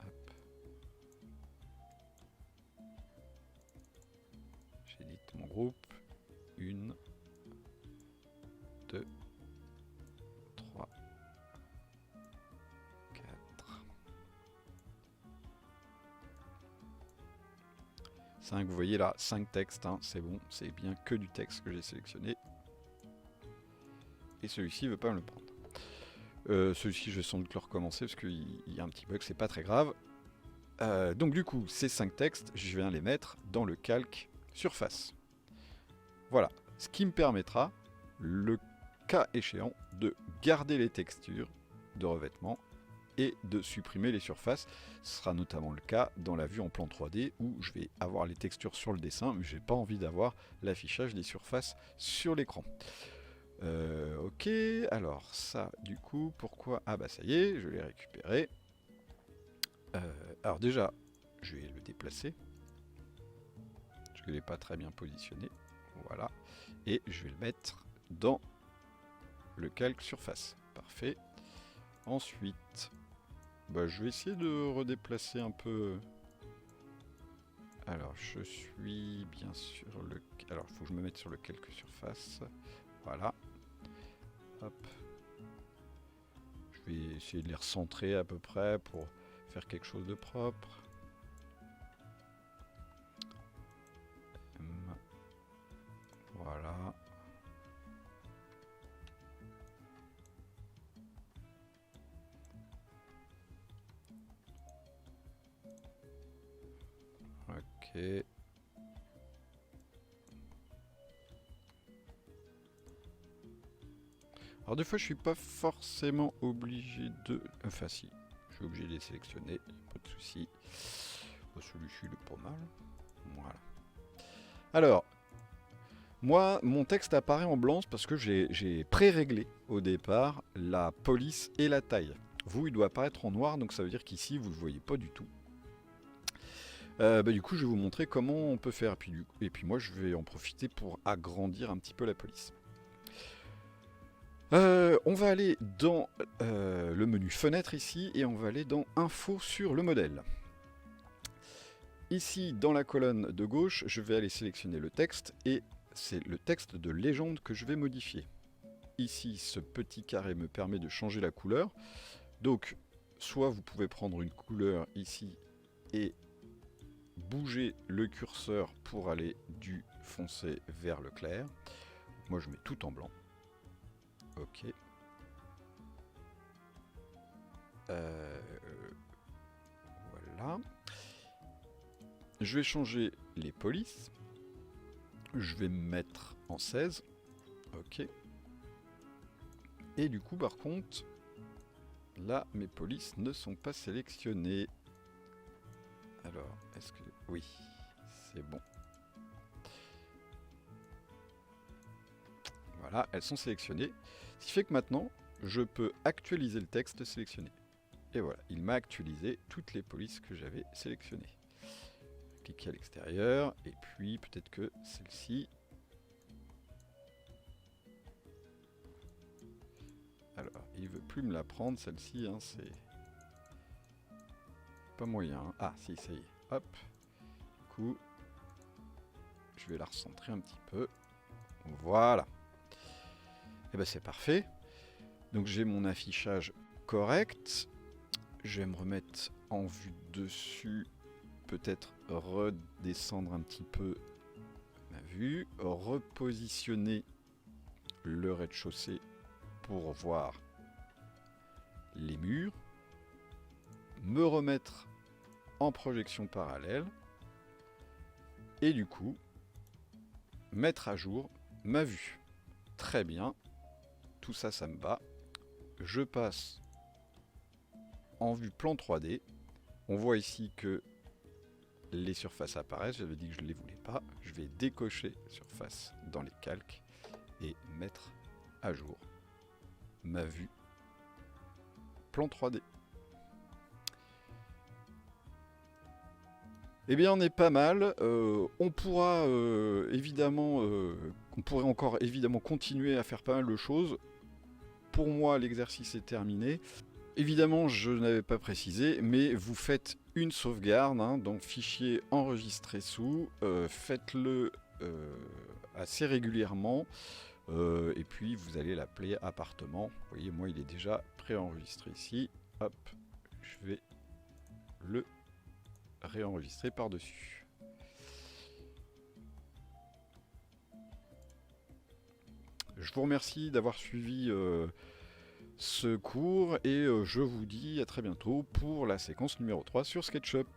Hop. J'édite mon groupe. 1, 2, 3, 4, 5. Vous voyez là, 5 textes, hein, c'est bon, c'est bien que du texte que j'ai sélectionné. Et celui-ci ne veut pas me le prendre. Celui-ci, je vais sans doute le recommencer parce qu'il y a un petit bug, c'est pas très grave. Donc du coup, ces 5 textes, je viens les mettre dans le calque surface. Voilà, ce qui me permettra, le cas échéant, de garder les textures de revêtement et de supprimer les surfaces. Ce sera notamment le cas dans la vue en plan 3D où je vais avoir les textures sur le dessin, mais j'ai pas envie d'avoir l'affichage des surfaces sur l'écran. Ok, alors ça, du coup, pourquoi? Ah bah ça y est, je l'ai récupéré. Alors déjà, je vais le déplacer. Je ne l'ai pas très bien positionné. Voilà. Et je vais le mettre dans le calque surface. Parfait. Ensuite, bah, je vais essayer de redéplacer un peu. Alors, je suis bien sur le... Alors, il faut que je me mette sur le calque surface. Voilà. Hop. Je vais essayer de les recentrer à peu près pour faire quelque chose de propre. Voilà. Ok. Alors des fois je suis pas forcément obligé de... Enfin si, je suis obligé de les sélectionner, pas de souci. Oh, celui-ci il est pas mal. Voilà. Alors, moi mon texte apparaît en blanc parce que j'ai pré-réglé au départ la police et la taille. Vous il doit apparaître en noir donc ça veut dire qu'ici vous le voyez pas du tout. Du coup je vais vous montrer comment on peut faire et puis moi je vais en profiter pour agrandir un petit peu la police. On va aller dans le menu fenêtre ici et on va aller dans info sur le modèle. Ici dans la colonne de gauche je vais aller sélectionner le texte et c'est le texte de légende que je vais modifier. Ici ce petit carré me permet de changer la couleur. Donc soit vous pouvez prendre une couleur ici et bouger le curseur pour aller du foncé vers le clair. Moi je mets tout en blanc. Ok. Voilà. Je vais changer les polices. Je vais me mettre en 16. Ok. Et du coup, par contre, là, mes polices ne sont pas sélectionnées. Alors, est-ce que... Oui, c'est bon. Voilà, elles sont sélectionnées. Ce qui fait que maintenant, je peux actualiser le texte sélectionné. Et voilà, il m'a actualisé toutes les polices que j'avais sélectionnées. Cliquez à l'extérieur, et puis peut-être que celle-ci... Alors, il veut plus me la prendre, celle-ci, hein, c'est... pas moyen. Ah si, ça y est. Hop. Du coup, je vais la recentrer un petit peu. Voilà. Et ben c'est parfait. Donc j'ai mon affichage correct. Je vais me remettre en vue dessus. Peut-être redescendre un petit peu ma vue. Repositionner le rez-de-chaussée pour voir les murs. Me remettre en projection parallèle. Et du coup, mettre à jour ma vue. Très bien. Tout ça, ça me va. Je passe en vue plan 3D. On voit ici que les surfaces apparaissent. J'avais dit que je ne les voulais pas. Je vais décocher surface dans les calques et mettre à jour ma vue plan 3D. Eh bien, on est pas mal. On pourra évidemment, on pourrait encore évidemment continuer à faire pas mal de choses. Pour moi, l'exercice est terminé. Évidemment, je n'avais pas précisé, mais vous faites une sauvegarde, hein, donc fichier enregistré sous. Faites-le assez régulièrement. Et puis, vous allez l'appeler appartement. Vous voyez, moi, il est déjà préenregistré ici. Hop, je vais le réenregistrer par-dessus. Je vous remercie d'avoir suivi ce cours et je vous dis à très bientôt pour la séquence numéro 3 sur SketchUp.